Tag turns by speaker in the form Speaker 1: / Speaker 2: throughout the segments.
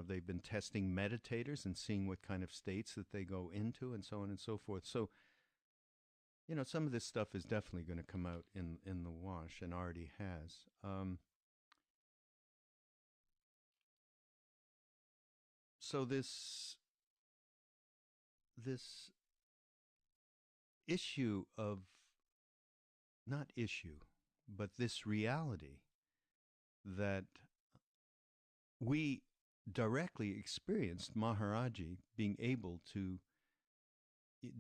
Speaker 1: they've been testing meditators and seeing what kind of states that they go into and so on and so forth. So, some of this stuff is definitely going to come out in the wash and already has. So this issue of, not issue, but this reality that we directly experienced Maharaji being able to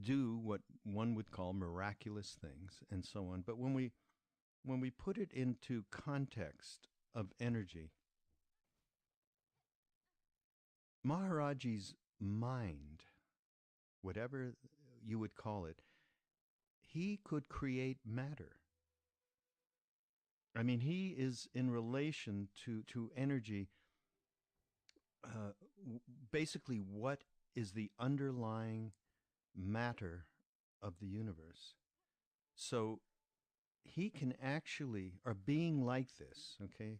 Speaker 1: do what one would call miraculous things and so on. But when we put it into context of energy, Maharaji's mind, whatever you would call it, he could create matter. I mean, he is in relation to energy. Basically, what is the underlying matter of the universe? So he can actually, or being like this, okay,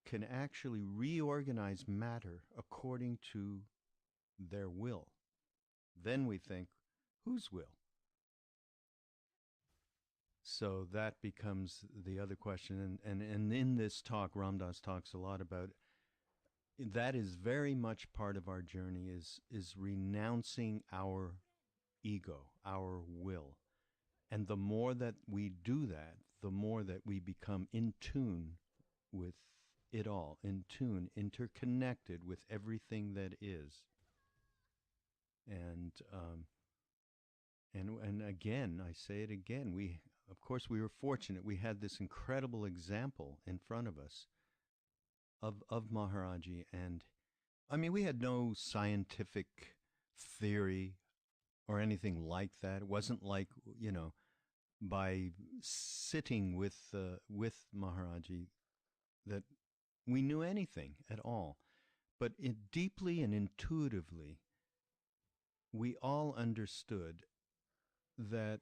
Speaker 1: can actually reorganize matter according to their will. Then we think, whose will? So that becomes the other question. And in this talk, Ram Dass talks a lot about that. Is very much part of our journey, is renouncing our ego, our will. And the more that we do that, the more that we become in tune with it all, in tune, interconnected with everything that is. And again, I say it again, of course, we were fortunate. We had this incredible example in front of us of Maharaji. And I mean, we had no scientific theory or anything like that. It wasn't like, by sitting with Maharaji that we knew anything at all. But deeply and intuitively, we all understood that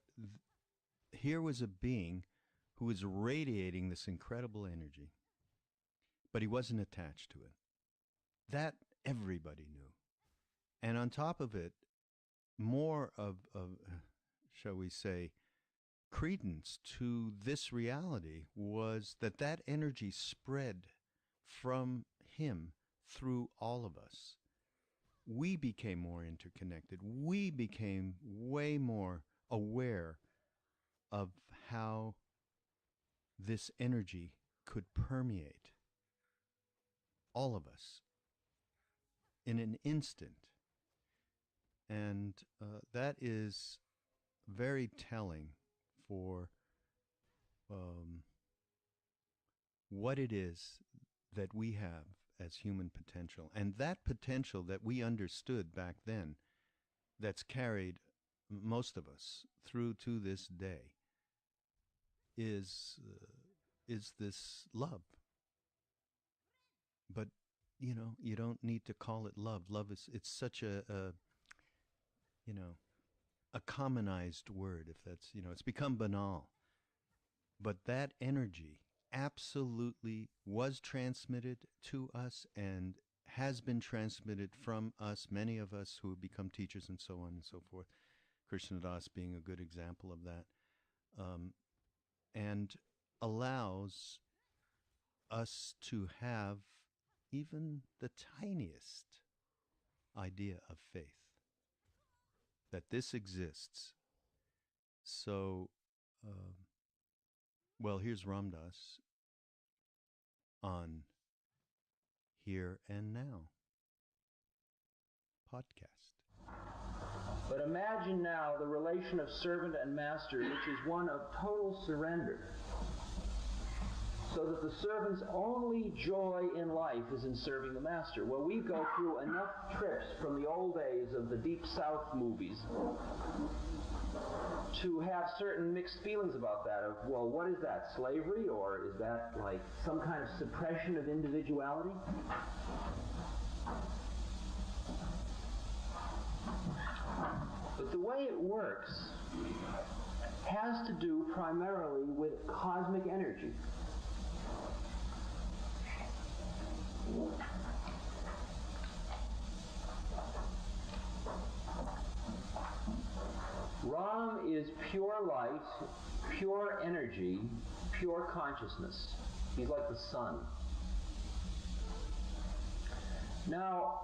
Speaker 1: here was a being who was radiating this incredible energy, but he wasn't attached to it. That everybody knew. And on top of it, more of shall we say, credence to this reality was that energy spread from him through all of us. We became more interconnected. We became way more aware of how this energy could permeate all of us in an instant. And that is very telling for what it is that we have as human potential. And that potential that we understood back then, that's carried most of us through to this day, is this love. But you don't need to call it love. Love it's such a commonized word, if that's, it's become banal. But that energy absolutely was transmitted to us and has been transmitted from us, many of us who have become teachers and so on and so forth. Krishna Das being a good example of that. And allows us to have even the tiniest idea of faith that this exists. So, here's Ram Dass on Here and Now podcast.
Speaker 2: But imagine now the relation of servant and master, which is one of total surrender, so that the servant's only joy in life is in serving the master. Well, we go through enough trips from the old days of the Deep South movies to have certain mixed feelings about that. Of, well, what is that, slavery? Or is that like some kind of suppression of individuality? But the way it works has to do primarily with cosmic energy. is pure light, pure energy, pure consciousness. He's like the sun. Now,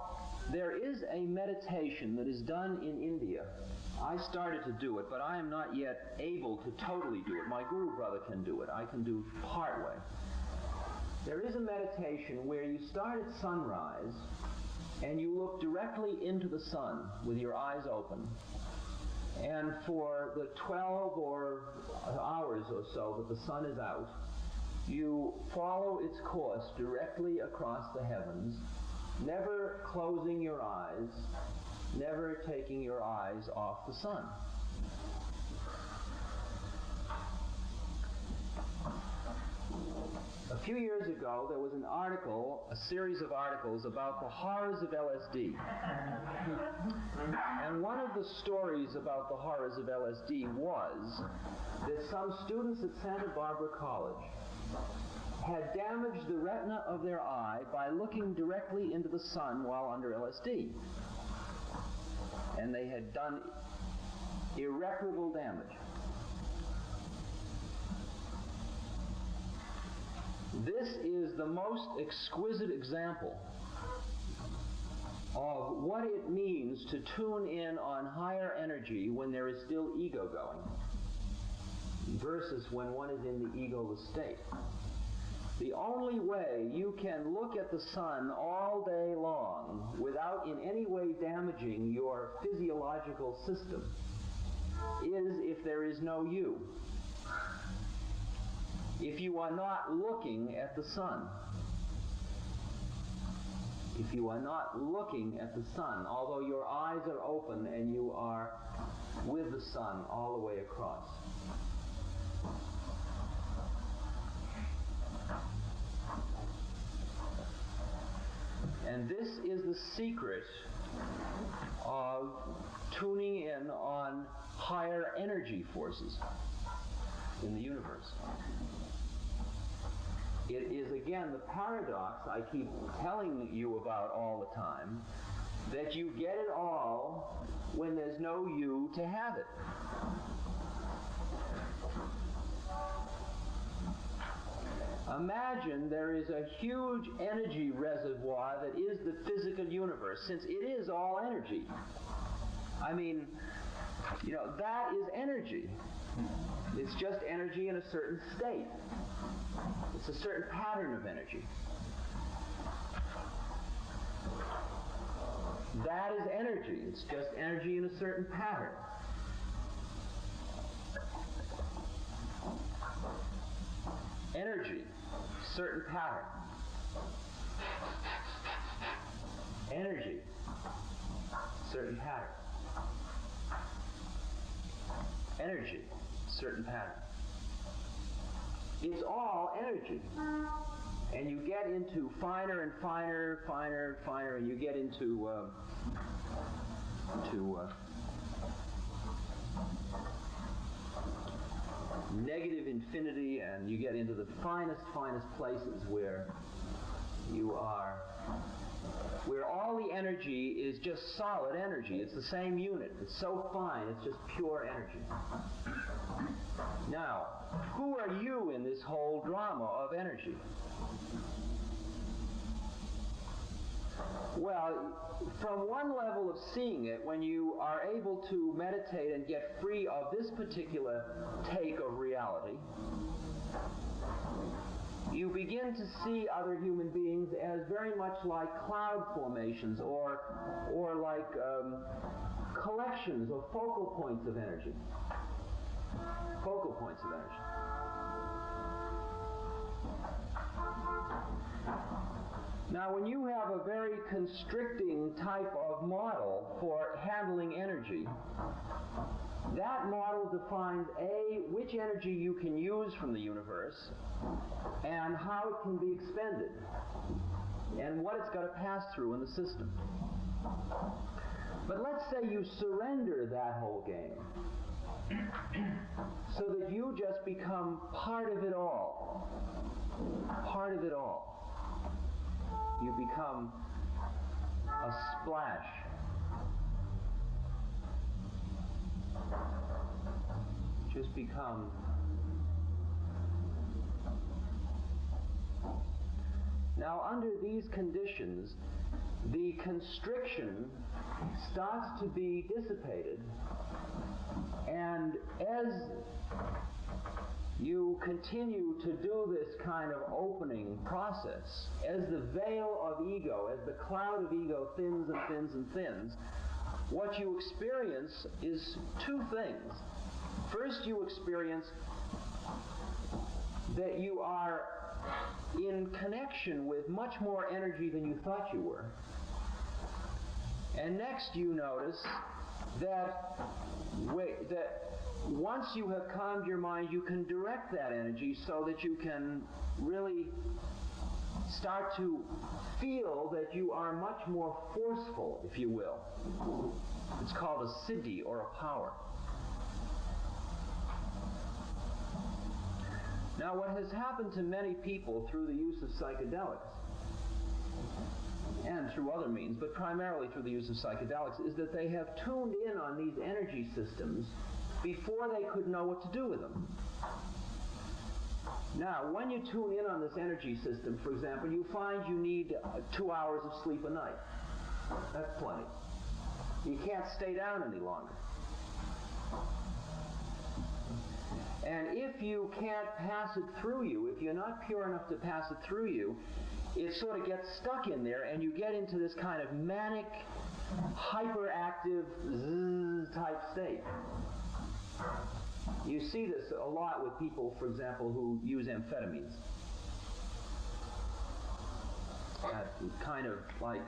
Speaker 2: there is a meditation that is done in India. I started to do it, but I am not yet able to totally do it. My guru brother can do it. I can do part way. There is a meditation where you start at sunrise and you look directly into the sun with your eyes open. And for the 12 hours or so that the sun is out, you follow its course directly across the heavens, never closing your eyes, never taking your eyes off the sun. A few years ago, there was an article, a series of articles about the horrors of LSD. And one of the stories about the horrors of LSD was that some students at Santa Barbara College had damaged the retina of their eye by looking directly into the sun while under LSD. And they had done irreparable damage. This is the most exquisite example of what it means to tune in on higher energy when there is still ego going, versus when one is in the egoless state. The only way you can look at the sun all day long without in any way damaging your physiological system is if there is no you. If you are not looking at the sun. If you are not looking at the sun, although your eyes are open and you are with the sun all the way across. And this is the secret of tuning in on higher energy forces in the universe. It is, again, the paradox I keep telling you about all the time, that you get it all when there's no you to have it. Imagine there is a huge energy reservoir that is the physical universe, since it is all energy. I mean, that is energy. It's just energy in a certain state. It's a certain pattern of energy. That is energy. It's just energy in a certain pattern. Energy, certain pattern. Energy, certain pattern. Energy, certain pattern. It's all energy. And you get into finer and finer, finer and finer, and you get into negative infinity, and you get into the finest places where you are, where all the energy is just solid energy. It's the same unit. It's so fine, it's just pure energy. Now, who are you in this whole drama of energy? Well, from one level of seeing it, when you are able to meditate and get free of this particular take of reality, you begin to see other human beings as very much like cloud formations or like collections or focal points of energy. Focal points of energy. Now, when you have a very constricting type of model for handling energy, that model defines A, which energy you can use from the universe, and how it can be expended, and what it's got to pass through in the system. But let's say you surrender that whole game, so that you just become part of it all. Part of it all. You become a splash. just become. Now, under these conditions, the constriction starts to be dissipated, and as you continue to do this kind of opening process, as the veil of ego, as the cloud of ego thins and thins and thins, what you experience is two things. First, you experience that you are in connection with much more energy than you thought you were. And next, you notice that once you have calmed your mind, you can direct that energy so that you can really start to feel that you are much more forceful, if you will. It's called a siddhi, or a power. Now, what has happened to many people through the use of psychedelics, and through other means, but primarily through the use of psychedelics, is that they have tuned in on these energy systems before they could know what to do with them. Now, when you tune in on this energy system, for example, you find you need 2 hours of sleep a night. That's plenty. You can't stay down any longer. And if you can't pass it through you, if you're not pure enough to pass it through you, it sort of gets stuck in there, and you get into this kind of manic, hyperactive, type state. You see this a lot with people, for example, who use amphetamines. Kind of like,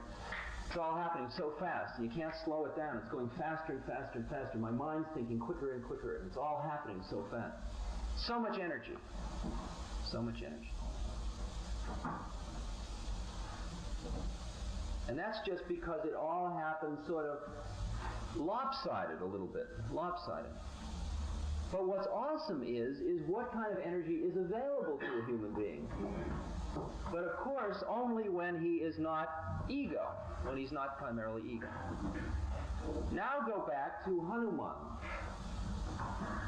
Speaker 2: it's all happening so fast, and you can't slow it down. It's going faster and faster and faster. My mind's thinking quicker and quicker, and it's all happening so fast. So much energy. So much energy. And that's just because it all happens sort of lopsided a little bit. Lopsided. But what's awesome is what kind of energy is available to a human being. But of course, only when he is not ego, when he's not primarily ego. Now go back to Hanuman.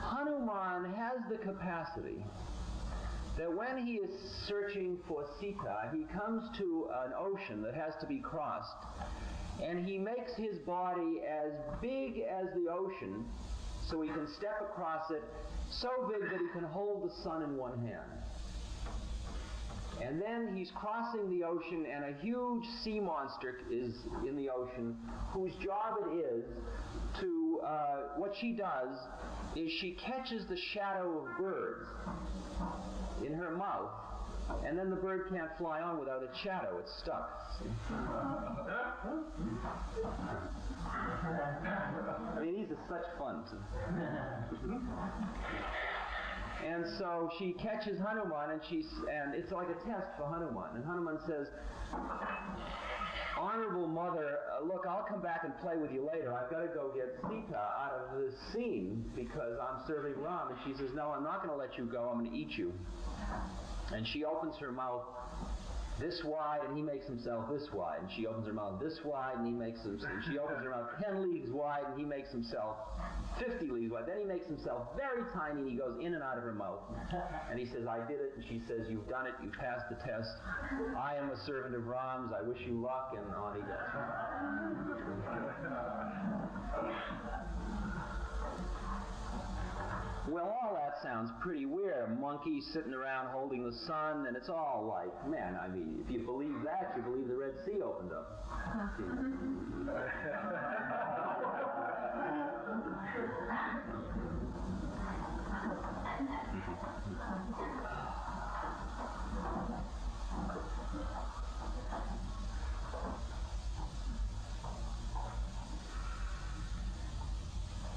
Speaker 2: Hanuman has the capacity that when he is searching for Sita, he comes to an ocean that has to be crossed, and he makes his body as big as the ocean so he can step across it, so big that he can hold the sun in one hand. And then he's crossing the ocean, and a huge sea monster is in the ocean, whose job it is to, what she does is she catches the shadow of birds in her mouth, and then the bird can't fly on without its shadow. It's stuck. I mean, these are such fun. And so she catches Hanuman, and it's like a test for Hanuman. And Hanuman says, "Honorable mother, look, I'll come back and play with you later. I've got to go get Sita out of this scene because I'm serving Ram." And she says, "No, I'm not going to let you go. I'm going to eat you." And she opens her mouth this wide, and he makes himself this wide. And she opens her mouth this wide, and he makes himself. And she opens her mouth 10 leagues wide, and he makes himself 50 leagues wide. Then he makes himself very tiny, and he goes in and out of her mouth. And he says, "I did it." And she says, "You've done it. You passed the test. I am a servant of Ram's. I wish you luck." And on he goes. Well, all that sounds pretty weird. A monkey sitting around holding the sun, and it's all like, man, I mean, if you believe that, you believe the Red Sea opened up.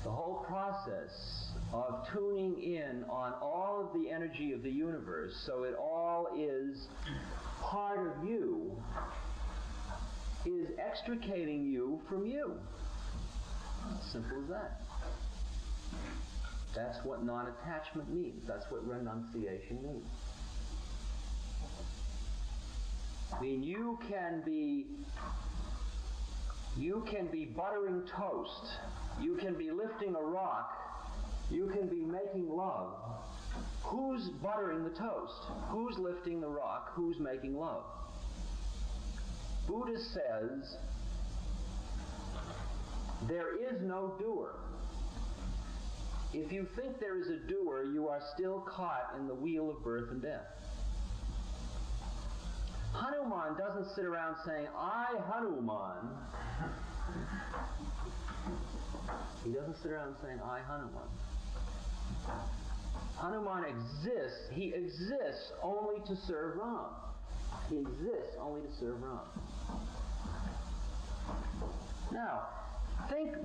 Speaker 2: The whole process of tuning in on all of the energy of the universe so it all is part of you is extricating you from you. Simple as that. That's what non-attachment means. That's what renunciation means. I mean, you can be buttering toast. You can be lifting a rock You can be making love. Who's buttering the toast? Who's lifting the rock? Who's making love? Buddha says, there is no doer. If you think there is a doer, you are still caught in the wheel of birth and death. Hanuman doesn't sit around saying, I, Hanuman. He doesn't sit around saying, I, Hanuman. Hanuman exists. He exists only to serve Ram. He exists only to serve Ram. Now,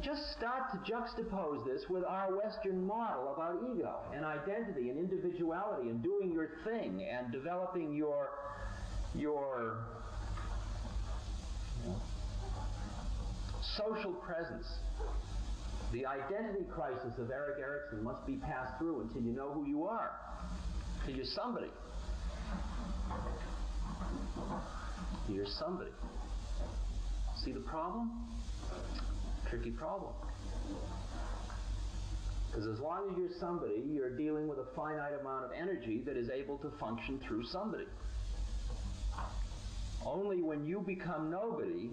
Speaker 2: just start to juxtapose this with our Western model about ego and identity and individuality and doing your thing and developing your social presence. The identity crisis of Erik Erikson must be passed through until you know who you are, until you're somebody. You're somebody. See the problem? Tricky problem. Because as long as you're somebody, you're dealing with a finite amount of energy that is able to function through somebody. Only when you become nobody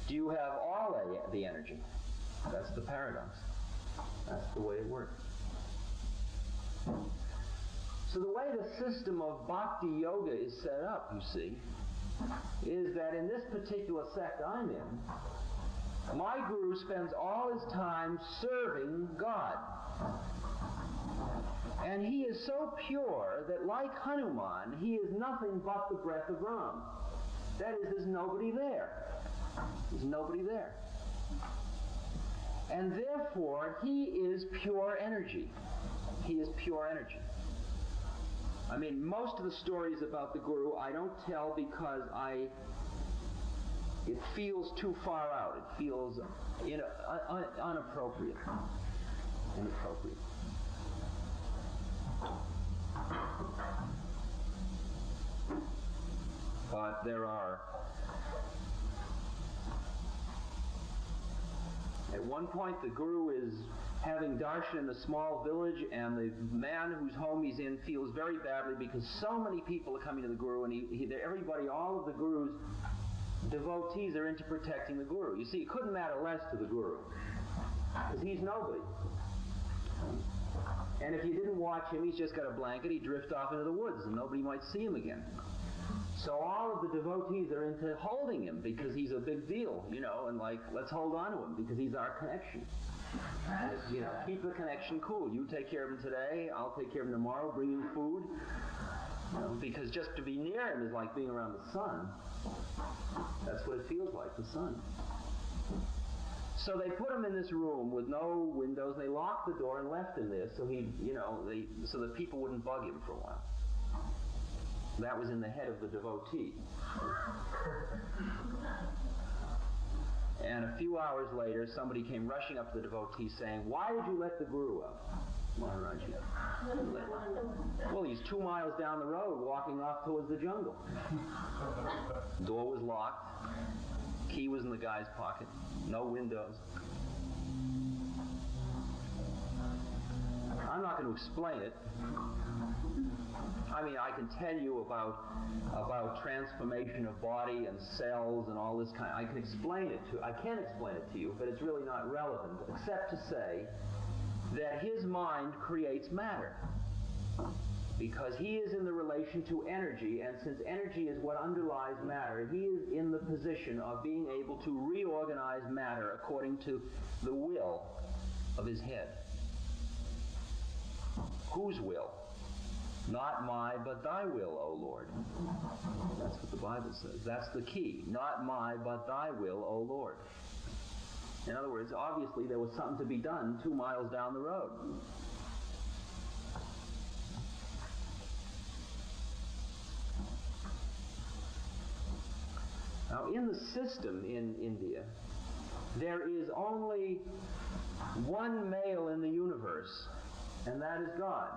Speaker 2: do you have all the energy. That's the paradox. That's the way it works. So the way the system of bhakti yoga is set up, you see, is that in this particular sect I'm in, my guru spends all his time serving God. And he is so pure that, like Hanuman, he is nothing but the breath of Ram. That is, there's nobody there. There's nobody there. And therefore, he is pure energy. He is pure energy. I mean, most of the stories about the Guru I don't tell because it feels too far out. It feels inappropriate. Inappropriate. But there are. At one point, the Guru is having darshan in a small village, and the man whose home he's in feels very badly because so many people are coming to the Guru, and everybody, all of the Guru's devotees are into protecting the Guru. You see, it couldn't matter less to the Guru, because he's nobody. And if you didn't watch him, he's just got a blanket, he'd drift off into the woods, and nobody might see him again. So all of the devotees are into holding him because he's a big deal, and let's hold on to him because he's our connection. Keep the connection cool. You take care of him today, I'll take care of him tomorrow, bring him food. Because just to be near him is like being around the sun. That's what it feels like, the sun. So they put him in this room with no windows, and they locked the door and left him there so so that people wouldn't bug him for a while. That was in the head of the devotee. And a few hours later, somebody came rushing up to the devotee saying, "Why did you let the Guru out, Maharaji?" Well, he's 2 miles down the road walking off towards the jungle. Door was locked. Key was in the guy's pocket. No windows. I'm not going to explain it. I mean, I can tell you about transformation of body and cells and all this kind. I can explain it to you, but it's really not relevant, except to say that his mind creates matter, because he is in the relation to energy, and since energy is what underlies matter, he is in the position of being able to reorganize matter according to the will of his head. Whose will? Not my, but thy will, O Lord. That's what the Bible says. That's the key. Not my, but thy will, O Lord. In other words, obviously there was something to be done 2 miles down the road. Now, in the system in India, there is only one male in the universe, and that is God.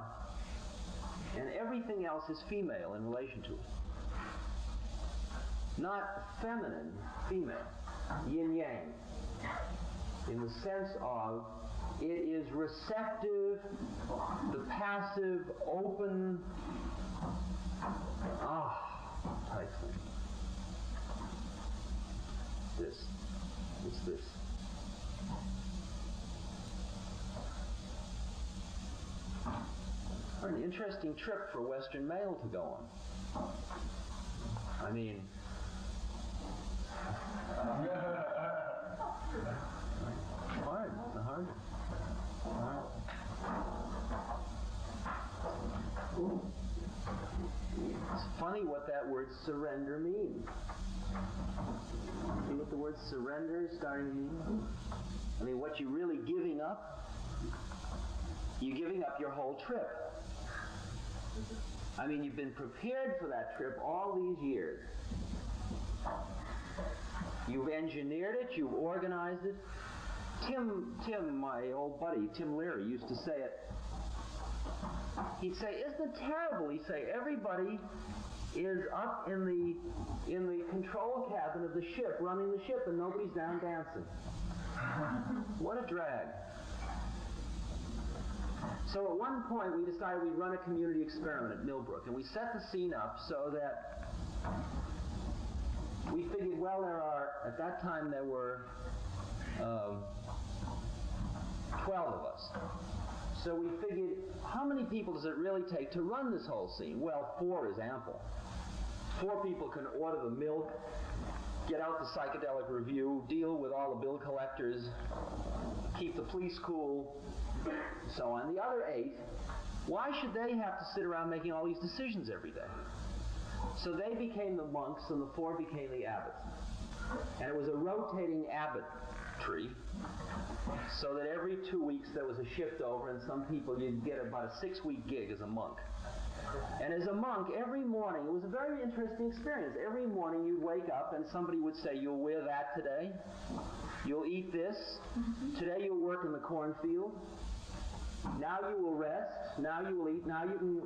Speaker 2: And everything else is female in relation to it. Not feminine, female. Yin-yang. In the sense of It is receptive, the passive, open, type thing. It's this. An interesting trip for a Western male to go on. I mean, hard. It's funny what that word surrender means. See what the word surrender is starting to mean? I mean, what you're really giving up? You're giving up your whole trip. I mean, you've been prepared for that trip all these years. You've engineered it, you've organized it. Tim, my old buddy, Tim Leary, used to say it. He'd say, isn't it terrible? He'd say, everybody is up in the control cabin of the ship, running the ship, and nobody's down dancing. What a drag. So at one point we decided we'd run a community experiment at Millbrook, and we set the scene up so that we figured, well, at that time there were 12 of us. So we figured, how many people does it really take to run this whole scene? Well, 4 is ample. 4 people can order the milk, get out the psychedelic review, deal with all the bill collectors, keep the police cool, so on. The other 8, why should they have to sit around making all these decisions every day? So they became the monks and the 4 became the abbots. And it was a rotating abbotry, so that every 2 weeks there was a shift over, and some people, you'd get about a 6-week gig as a monk. And as a monk, every morning, it was a very interesting experience. Every morning you'd wake up and somebody would say, you'll wear that today, you'll eat this, today you'll work in the cornfield, now you will rest, now you will eat, now you can,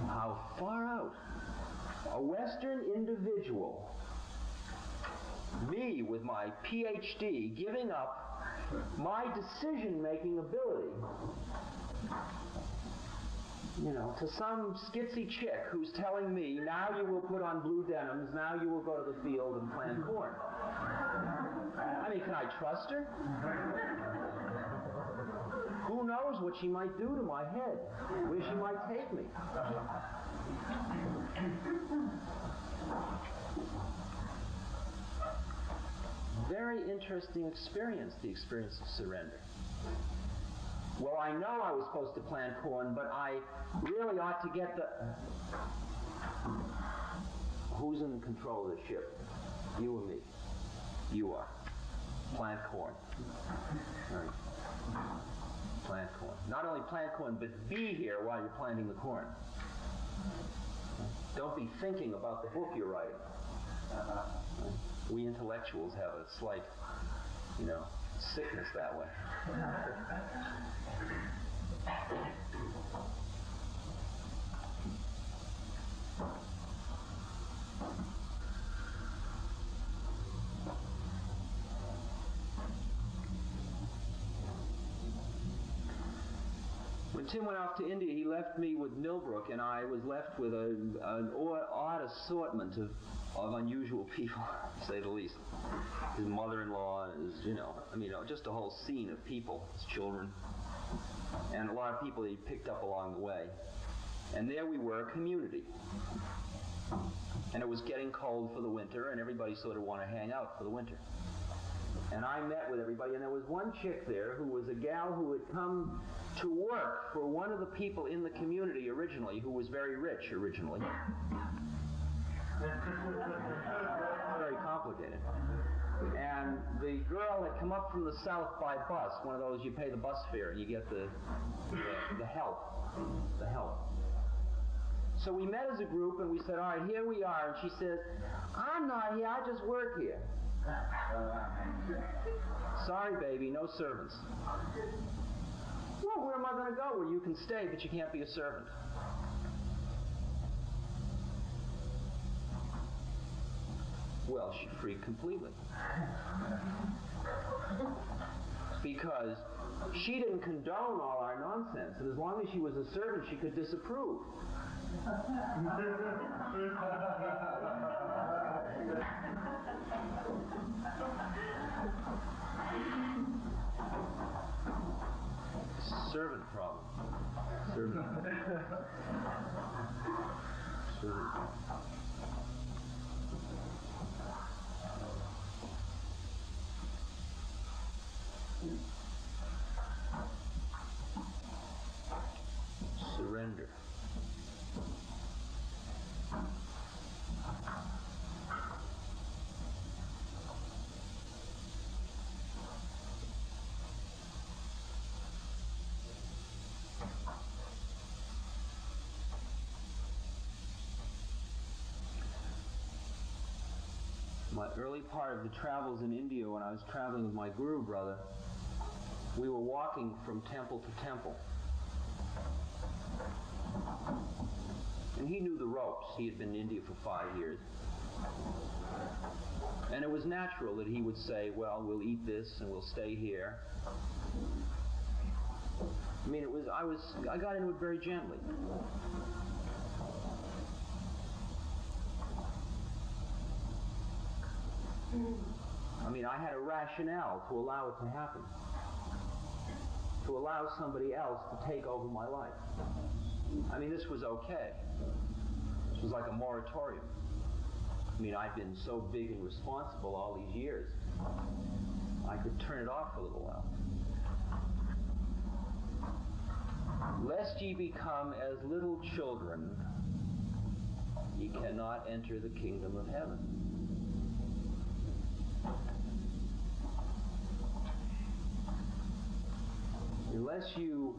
Speaker 2: How far out? A Western individual, me with my PhD, giving up my decision-making ability, to some skitsy chick who's telling me, now you will put on blue denims, now you will go to the field and plant corn. I mean, can I trust her? Who knows what she might do to my head, where she might take me. Very interesting experience, the experience of surrender. Well, I know I was supposed to plant corn, but I really ought to get the... Who's in control of the ship? You or me? You are. Plant corn. Right. Plant corn. Not only plant corn, but be here while you're planting the corn. Don't be thinking about the book you're writing. We intellectuals have a slight, sickness that way. When Tim went off to India, he left me with Millbrook, and I was left with an odd assortment of unusual people, to say the least. His mother-in-law, just a whole scene of people, his children, and a lot of people he picked up along the way. And there we were, a community. And it was getting cold for the winter, and everybody sort of wanted to hang out for the winter. And I met with everybody, and there was one chick there who was a gal who had come to work for one of the people in the community originally, who was very rich originally. Very complicated. And the girl had come up from the south by bus, one of those you pay the bus fare and you get the help. The help. So we met as a group and we said, all right, here we are. And she says, I'm not here, I just work here. Sorry, baby, no servants. Well, where am I going to go? Where you can stay, but you can't be a servant. Well, she freaked completely. Because because she didn't condone all our nonsense, and as long as she was a servant, she could disapprove. Servant problem. Servant. Servant problem. Surrender. My early part of the travels in India, when I was traveling with my Guru brother, we were walking from temple to temple. And he knew the ropes. He had been in India for 5 years. And it was natural that he would say, well, we'll eat this and we'll stay here. I mean, I got into it very gently. I mean, I had a rationale to allow it to happen. To allow somebody else to take over my life. I mean, this was okay. This was like a moratorium. I mean, I'd been so big and responsible all these years. I could turn it off for a little while. Lest ye become as little children, ye cannot enter the kingdom of heaven. Unless you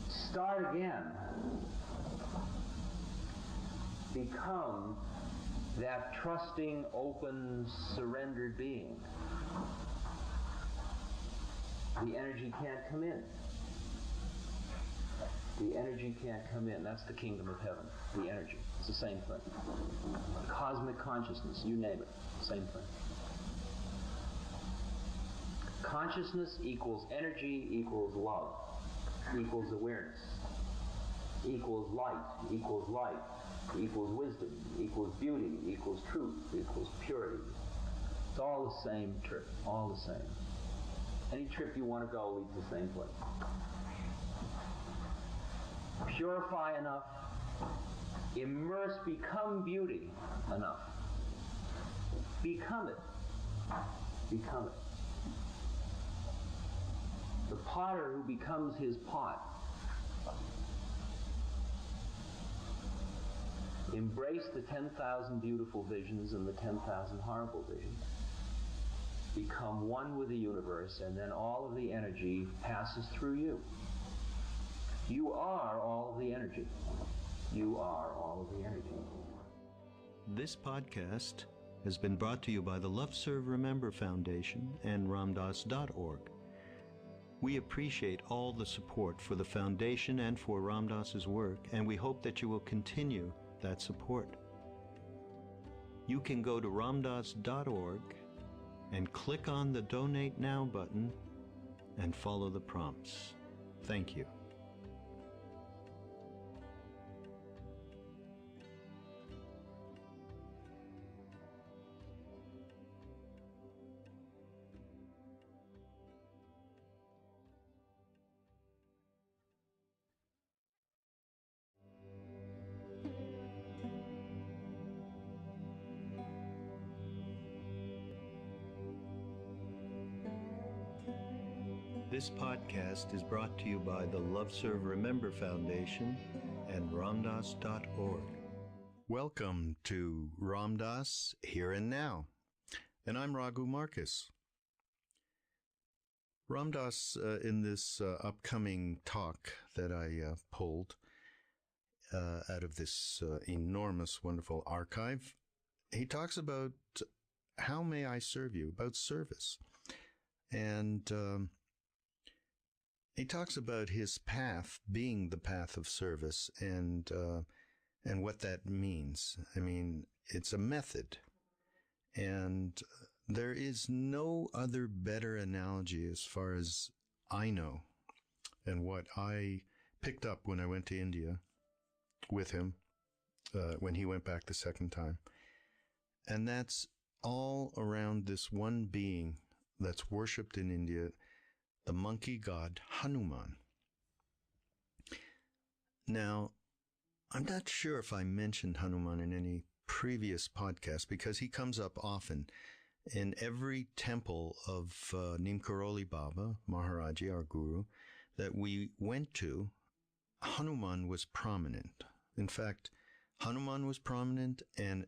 Speaker 2: start again, become that trusting, open, surrendered being, the energy can't come in. The energy can't come in. That's the kingdom of heaven. The energy. It's the same thing. Cosmic consciousness, you name it. Same thing. Consciousness equals energy, equals love, equals awareness, equals light, equals life, equals wisdom, equals beauty, equals truth, equals purity. It's all the same trip, all the same. Any trip you want to go leads the same place. Purify enough, immerse, become beauty enough. Become it. Become it. The potter who becomes his pot. Embrace the 10,000 beautiful visions and the 10,000 horrible visions. Become one with the universe, and then all of the energy passes through you. You are all of the energy. You are all of the energy.
Speaker 1: This podcast has been brought to you by the Love Serve Remember Foundation and ramdas.org. We appreciate all the support for the foundation and for Ram Dass's work, and we hope that you will continue that support. You can go to ramdas.org and click on the Donate Now button and follow the prompts. Thank you. This podcast is brought to you by the Love Serve Remember Foundation and ramdas.org. Welcome to Ram Dass Here and Now, and I'm Raghu Marcus. Ram Dass, in this upcoming talk that I pulled out of this enormous, wonderful archive, he talks about how may I serve you, about service. And he talks about his path being the path of service and what that means. I mean, it's a method. And There is no other better analogy as far as I know and what I picked up when I went to India with him when he went back the second time. And that's all around this one being that's worshipped in India, the monkey god Hanuman. Now, I'm not sure if I mentioned Hanuman in any previous podcast because he comes up often. In every temple of Neem Karoli Baba, Maharaji, our guru, that we went to, Hanuman was prominent. In fact, Hanuman was prominent and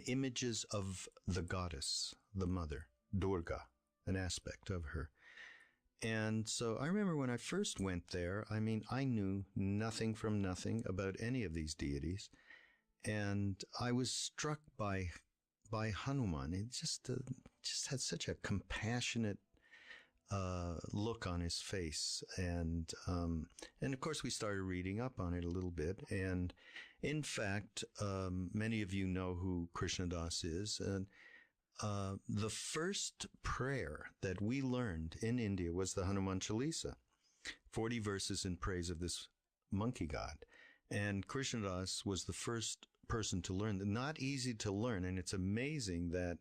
Speaker 1: images of the goddess, the mother, Durga, an aspect of her. And so I remember when I first went there, I mean, I knew nothing from nothing about any of these deities. And I was struck by Hanuman. It just had such a compassionate look on his face. And of course we started reading up on it a little bit. And in fact, many of you know who Krishna Das is. And the first prayer that we learned in India was the Hanuman Chalisa, 40 verses in praise of this monkey god. And Krishna Das was the first person to learn. Not easy to learn, and it's amazing that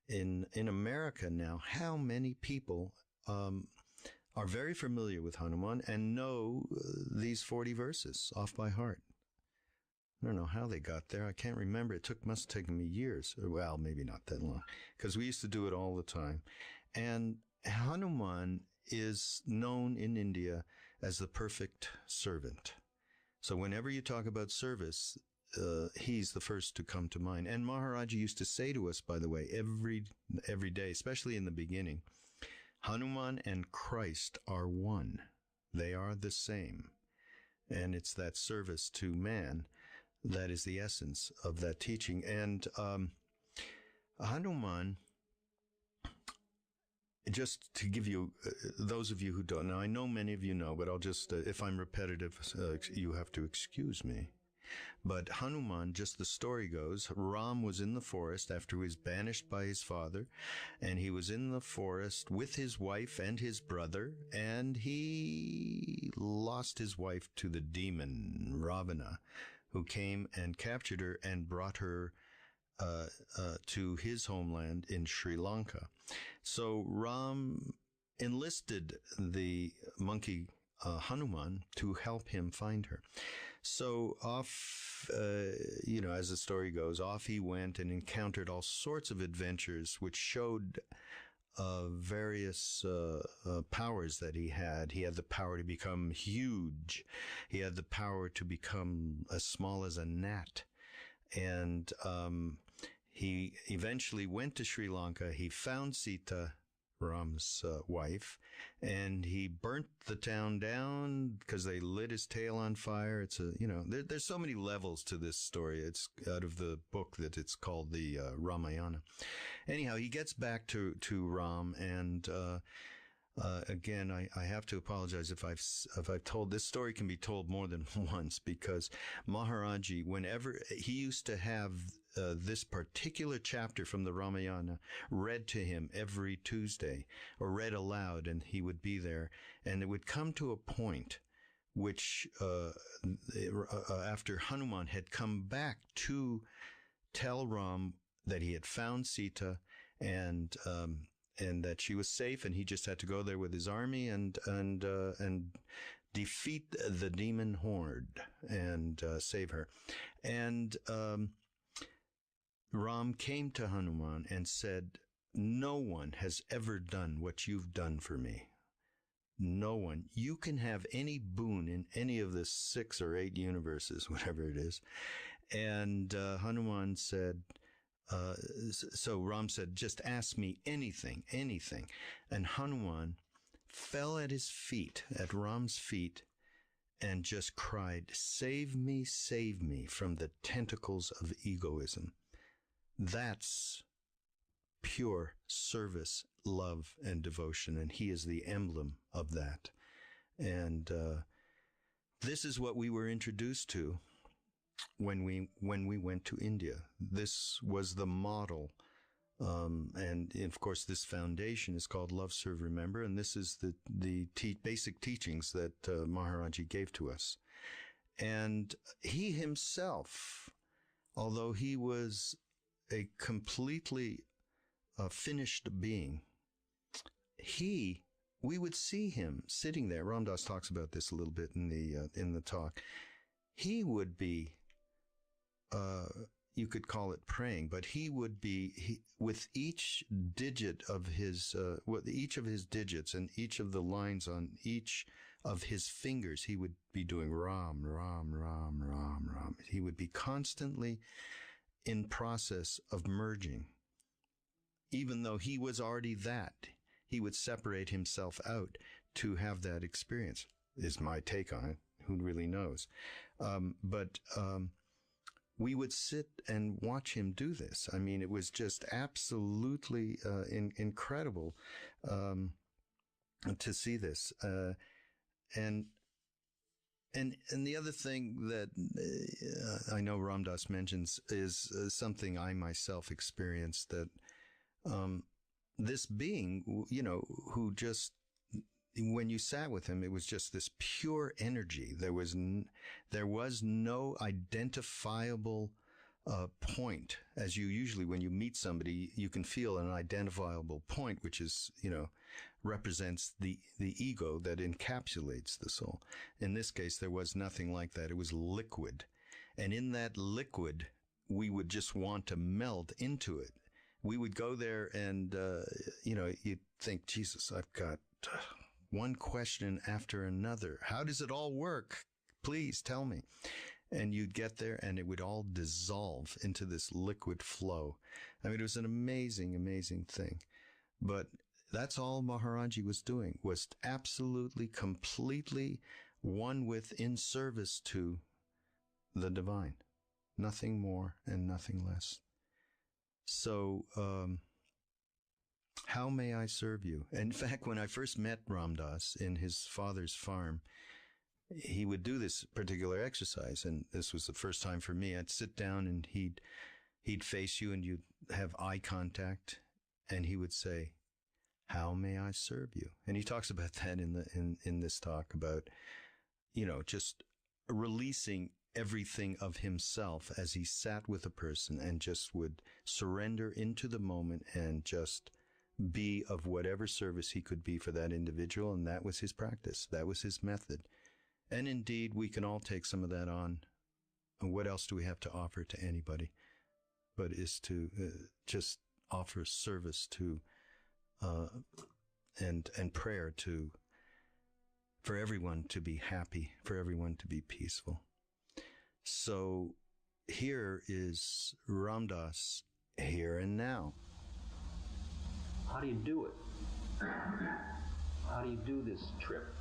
Speaker 1: in America now, how many people are very familiar with Hanuman and know these 40 verses off by heart. I don't know how they got there. I can't remember. Must have taken me years. Well, maybe not that long, because we used to do it all the time. And Hanuman is known in India as the perfect servant. So whenever you talk about service, he's the first to come to mind. And Maharaji used to say to us, by the way, every day, especially in the beginning, Hanuman and Christ are one. They are the same. And it's that service to man that is the essence of that teaching. And Hanuman, just to give you, those of you who don't know, I know many of you know, but I'll just, if I'm repetitive, you have to excuse me. But Hanuman, just the story goes, Ram was in the forest after he was banished by his father, and he was in the forest with his wife and his brother, and he lost his wife to the demon Ravana, who came and captured her and brought her to his homeland in Sri Lanka. So Ram enlisted the monkey Hanuman to help him find her. So off, as the story goes, off he went and encountered all sorts of adventures which showed various powers that he had. He had the power to become huge. He had the power to become as small as a gnat. And he eventually went to Sri Lanka. He found Sita, Ram's wife, and he burnt the town down because they lit his tail on fire. It's there's so many levels to this story. It's out of the book that it's called the Ramayana. Anyhow, he gets back to Ram, and again, I have to apologize if I've told this story can be told more than once, because Maharaji, whenever he used to have this particular chapter from the Ramayana read to him every Tuesday, or read aloud, and he would be there, and it would come to a point which after Hanuman had come back to tell Ram that he had found Sita and that she was safe, and he just had to go there with his army and defeat the demon horde and save her. And Ram came to Hanuman and said, "No one has ever done what you've done for me. No one. You can have any boon in any of the 6 or 8 universes, whatever it is." And Hanuman said, so Ram said, "Just ask me anything, anything." And Hanuman fell at his feet, at Ram's feet, and just cried, save me from the tentacles of egoism." That's pure service, love, and devotion, and he is the emblem of that. And this is what we were introduced to when we went to India. This was the model And of course, this foundation is called Love, Serve, Remember, and this is the basic teachings that Maharaji gave to us. And he himself, although he was a completely finished being, we would see him sitting there. Ram Dass talks about this a little bit in the talk. He would be, you could call it praying, but he would be with each digit of his, each of his digits and each of the lines on each of his fingers, he would be doing Ram, Ram, Ram, Ram, Ram. He would be constantly in process of merging. Even though he was already that, he would separate himself out to have that experience, is my take on it. Who really knows? But we would sit and watch him do this. I mean, it was just absolutely incredible to see this. And the other thing that I know Ram Dass mentions is something I myself experienced, that this being, who just, when you sat with him, it was just this pure energy. There was no identifiable point, as you usually, when you meet somebody, you can feel an identifiable point, which is, represents the ego that encapsulates the soul. In this case, there was nothing like that. It was liquid. And in that liquid, we would just want to melt into it. We would go there and, you'd think, Jesus, I've got one question after another. How does it all work? Please tell me. And you'd get there and it would all dissolve into this liquid flow. I mean, it was an amazing, amazing thing. But that's all Maharaji was doing, was absolutely, completely one with, in service to the divine. Nothing more and nothing less. So, how may I serve you? In fact, when I first met Ram Dass in his father's farm, he would do this particular exercise, and this was the first time for me. I'd sit down and he'd face you and you'd have eye contact, and he would say, how may I serve you? And he talks about that in this talk about, just releasing everything of himself as he sat with a person and just would surrender into the moment and just be of whatever service he could be for that individual. And that was his practice. That was his method. And indeed, we can all take some of that on. And what else do we have to offer to anybody? But is to just offer service to, and prayer for everyone to be happy, for everyone to be peaceful. So here is Ram Dass, here and now.
Speaker 2: How do you do it? How do you do this trip?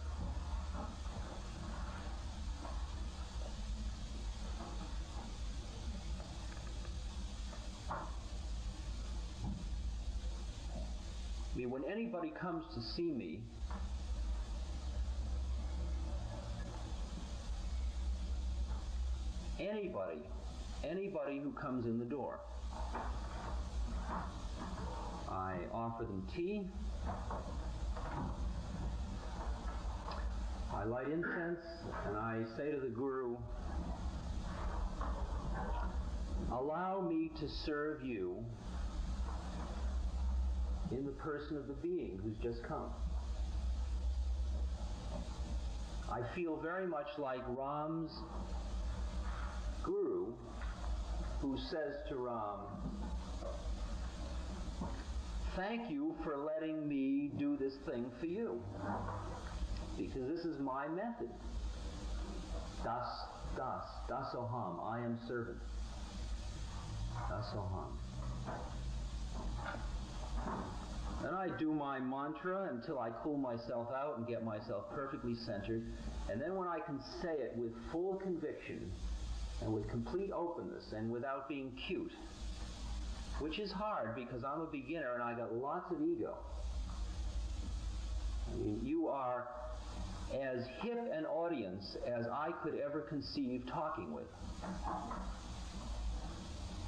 Speaker 2: I mean, when anybody comes to see me, anybody who comes in the door, I offer them tea, I light incense, and I say to the Guru, allow me to serve you in the person of the being who's just come. I feel very much like Ram's Guru, who says to Ram, thank you for letting me do this thing for you, because this is my method. Dasoham, I am servant. Dasoham. Then I do my mantra until I cool myself out and get myself perfectly centered. And then when I can say it with full conviction and with complete openness and without being cute, which is hard because I'm a beginner and I got lots of ego. I mean, you are as hip an audience as I could ever conceive talking with.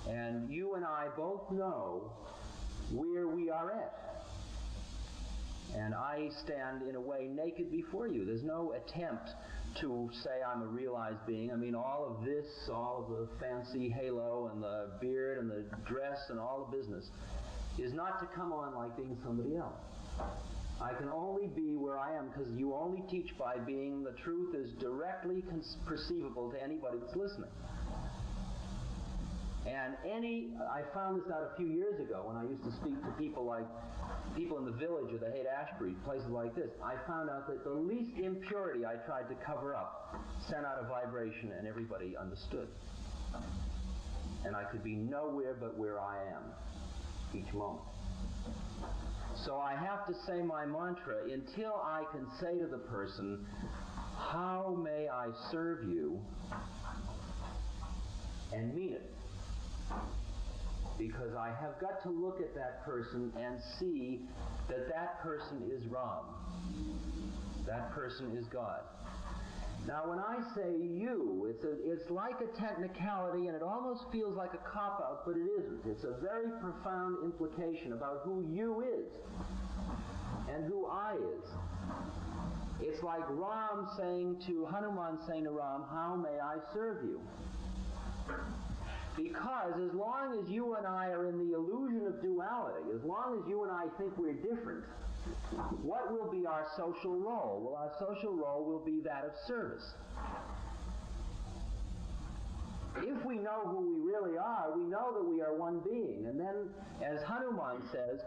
Speaker 2: And you and I both know where we are at. And I stand in a way naked before you. There's no attempt to say I'm a realized being. I mean, all of this, all of the fancy halo and the beard and the dress and all the business is not to come on like being somebody else. I can only be where I am because you only teach by being. The truth is directly perceivable to anybody that's listening. And I found this out a few years ago when I used to speak to people in the Village or the Haight-Ashbury, places like this. I found out that the least impurity I tried to cover up sent out a vibration and everybody understood. And I could be nowhere but where I am each moment. So I have to say my mantra until I can say to the person, how may I serve you, and mean it. Because I have got to look at that person and see that that person is Ram. That person is God. Now when I say you, it's like a technicality and it almost feels like a cop-out, but it isn't. It's a very profound implication about who you is and who I is. It's like Ram saying to Hanuman, saying to Ram, how may I serve you? Because as long as you and I are in the illusion of duality, as long as you and I think we're different, what will be our social role? Well, our social role will be that of service. If we know who we really are, we know that we are one being. And then, as Hanuman says,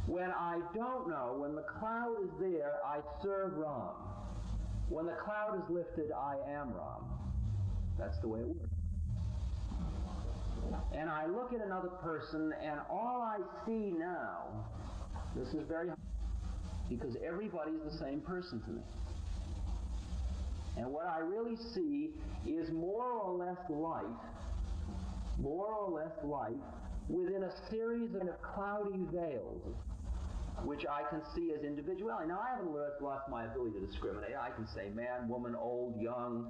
Speaker 2: when I don't know, when the cloud is there, I serve Ram. When the cloud is lifted, I am Ram. That's the way it works. And I look at another person, and all I see now, this is very hard, because everybody's the same person to me. And what I really see is more or less life within a series of cloudy veils, which I can see as individuality. Now, I haven't lost my ability to discriminate. I can say man, woman, old, young,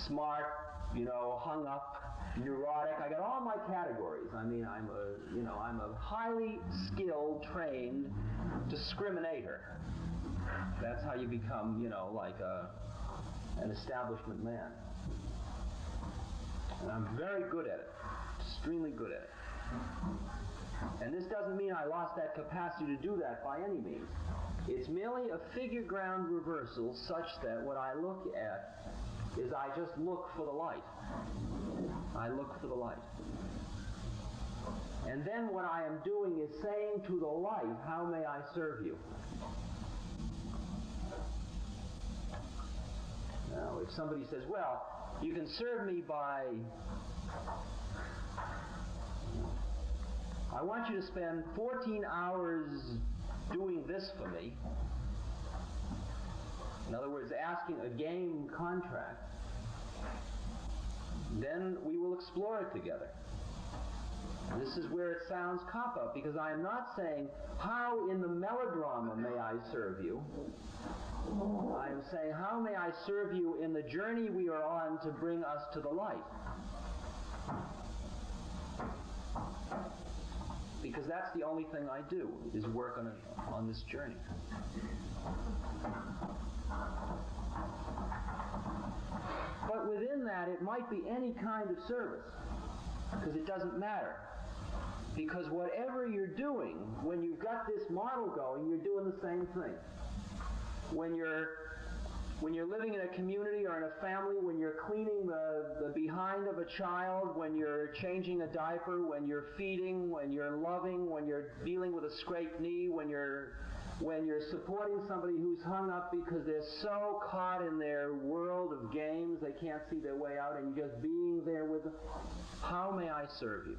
Speaker 2: smart, hung up, neurotic. I got all my categories. I mean, I'm a highly skilled, trained discriminator. That's how you become, like an establishment man. And I'm very good at it, extremely good at it. And this doesn't mean I lost that capacity to do that by any means. It's merely a figure ground reversal such that what I look at is I just look for the light. I look for the light. And then what I am doing is saying to the light, how may I serve you? Now, if somebody says, well, you can serve me by, I want you to spend 14 hours doing this for me. In other words, asking a game contract, then we will explore it together. This is where it sounds cop-out, because I am not saying, how in the melodrama may I serve you? I am saying, how may I serve you in the journey we are on to bring us to the light? Because that's the only thing I do, is work on this journey. But within that, it might be any kind of service, because it doesn't matter. Because whatever you're doing, when you've got this model going, you're doing the same thing. When you're living in a community or in a family, when you're cleaning the behind of a child, when you're changing a diaper, when you're feeding, when you're loving, when you're dealing with a scraped knee, when you're supporting somebody who's hung up because they're so caught in their world of games they can't see their way out, and just being there with them, how may I serve you?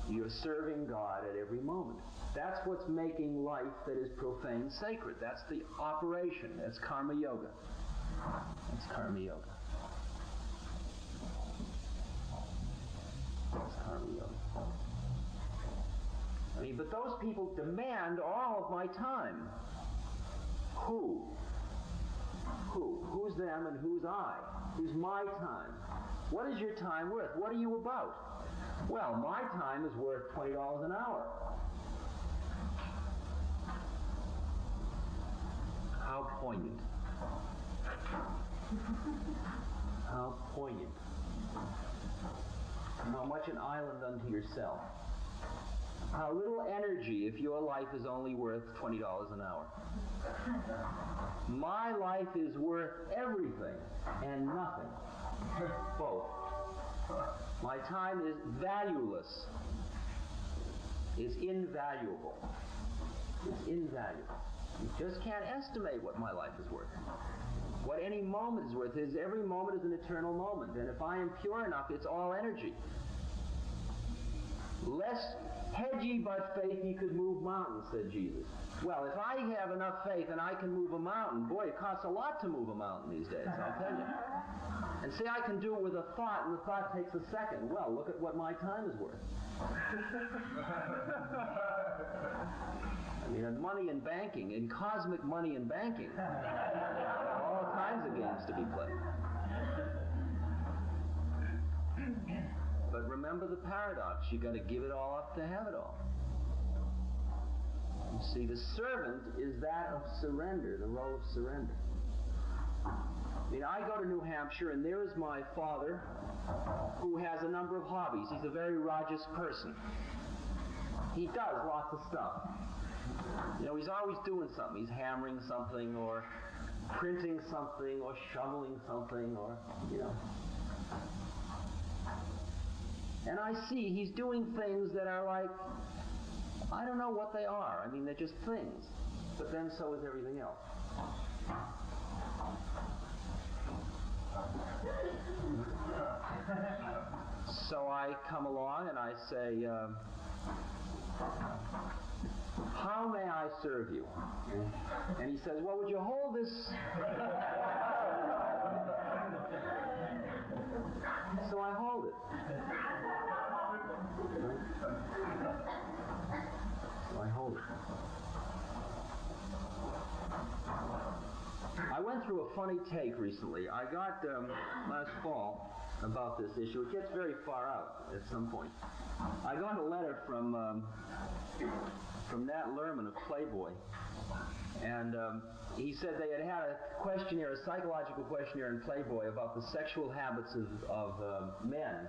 Speaker 2: You're serving God at every moment. That's what's making life that is profane sacred. That's the operation. That's karma yoga. That's karma yoga. That's karma yoga. I mean, but those people demand all of my time. Who? Who's them and who's I? Who's my time? What is your time worth? What are you about? Well, my time is worth $20 an hour. How poignant. How poignant. How much an island unto yourself. How little energy if your life is only worth $20 an hour. My life is worth everything and nothing. Both. My time is valueless. It's invaluable. It's invaluable. You just can't estimate what my life is worth. What any moment is worth is every moment is an eternal moment. And if I am pure enough, it's all energy. Less had ye but faith, ye could move mountains, said Jesus. Well, if I have enough faith and I can move a mountain, boy, it costs a lot to move a mountain these days, I'll tell you. And see, I can do it with a thought, and the thought takes a second. Well, look at what my time is worth. I mean, in money and banking, in cosmic money and banking, all kinds of games to be played. But remember the paradox. You've got to give it all up to have it all. You see, the servant is that of surrender, the role of surrender. I mean, I go to New Hampshire, and there is my father, who has a number of hobbies. He's a very Rogers person. He does lots of stuff. You know, he's always doing something. He's hammering something, or printing something, or shoveling something, or, you know. And I see he's doing things that are like, I don't know what they are. I mean, they're just things. But then so is everything else. So I come along and I say, how may I serve you? And he says, well, would you hold this? So I hold it. So I hold it. I went through a funny take recently. I got, last fall, about this issue. It gets very far out at some point. I got a letter from Nat Lerman of Playboy. And he said they had a questionnaire, a psychological questionnaire in Playboy about the sexual habits of men.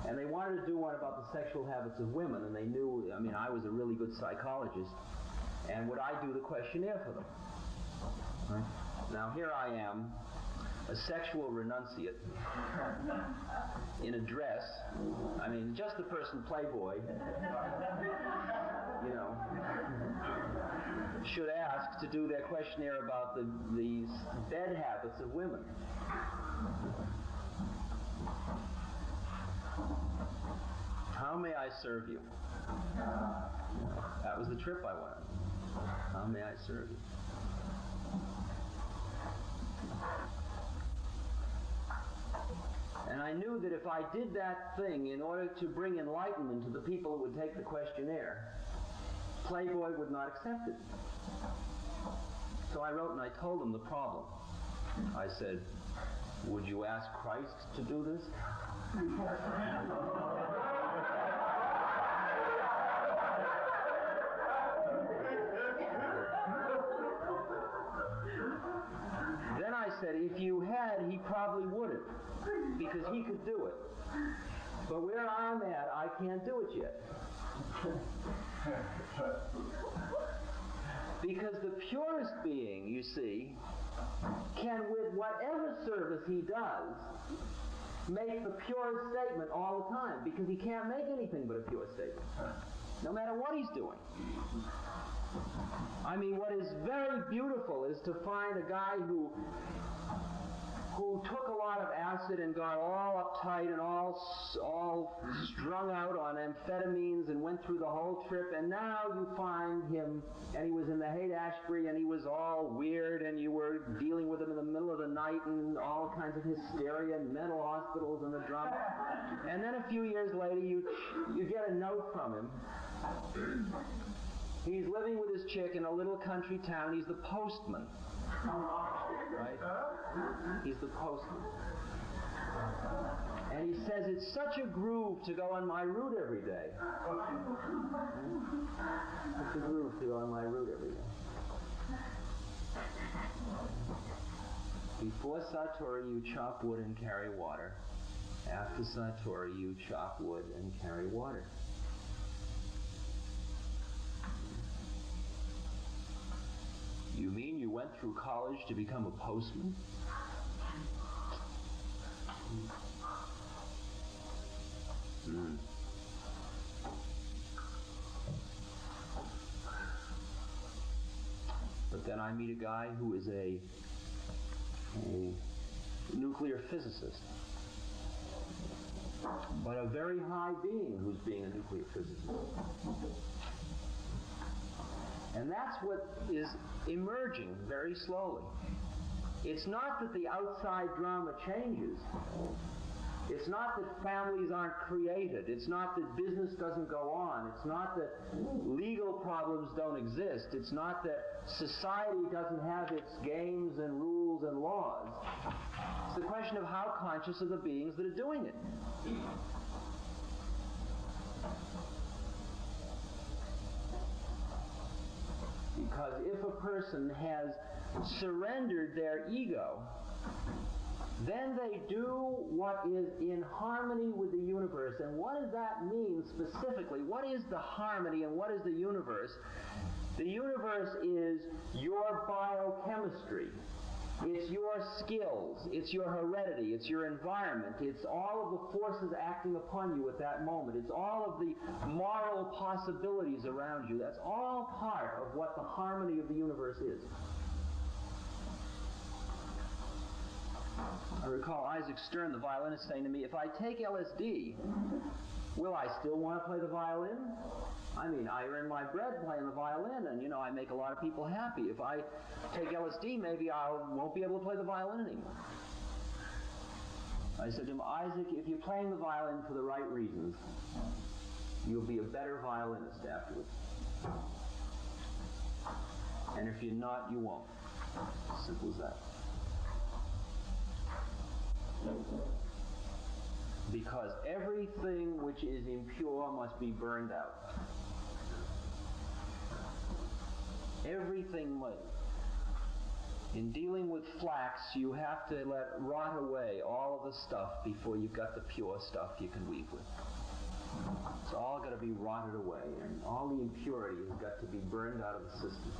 Speaker 2: And they wanted to do one about the sexual habits of women. And they knew, I mean, I was a really good psychologist. And would I do the questionnaire for them? Right? Now, here I am, a sexual renunciate, in a dress. I mean, just the person Playboy, you know, should ask to do their questionnaire about the bed habits of women. How may I serve you? That was the trip I went on. How may I serve you? And I knew that if I did that thing in order to bring enlightenment to the people who would take the questionnaire, Playboy would not accept it. So I wrote and I told them the problem. I said, would you ask Christ to do this? Then I said, if you had, he probably wouldn't, because he could do it. But where I'm at, I can't do it yet. Because the purest being, you see, can, with whatever service he does, make the purest statement all the time, because he can't make anything but a pure statement, no matter what he's doing. I mean, what is very beautiful is to find a guy who took a lot of acid and got all uptight and all strung out on amphetamines and went through the whole trip, and now you find him, and he was in the Haight-Ashbury, and he was all weird, and you were dealing with him in the middle of the night, and all kinds of hysteria, and mental hospitals and the drama. And then a few years later, you get a note from him. He's living with his chick in a little country town. He's the postman. Right? He's the postman. And he says, it's such a groove to go on my route every day. Such a groove to go on my route every day. Before Satori, you chop wood and carry water. After Satori, you chop wood and carry water. You mean you went through college to become a postman? But then I meet a guy who is a nuclear physicist, but a very high being who's being a nuclear physicist. And that's what is emerging very slowly. It's not that the outside drama changes. It's not that families aren't created. It's not that business doesn't go on. It's not that legal problems don't exist. It's not that society doesn't have its games and rules and laws. It's the question of how conscious are the beings that are doing it. Because if a person has surrendered their ego, then they do what is in harmony with the universe. And what does that mean specifically? What is the harmony and what is the universe? The universe is your biochemistry. It's your skills. It's your heredity. It's your environment. It's all of the forces acting upon you at that moment. It's all of the moral possibilities around you. That's all part of what the harmony of the universe is. I recall Isaac Stern, the violinist, saying to me, if I take LSD, will I still want to play the violin? I mean, I earn my bread playing the violin, and, I make a lot of people happy. If I take LSD, maybe I won't be able to play the violin anymore. I said to him, Isaac, if you're playing the violin for the right reasons, you'll be a better violinist afterwards. And if you're not, you won't. Simple as that. Because everything which is impure must be burned out. Everything must. In dealing with flax, you have to let rot away all of the stuff before you've got the pure stuff you can weave with. It's all got to be rotted away, and all the impurity has got to be burned out of the system.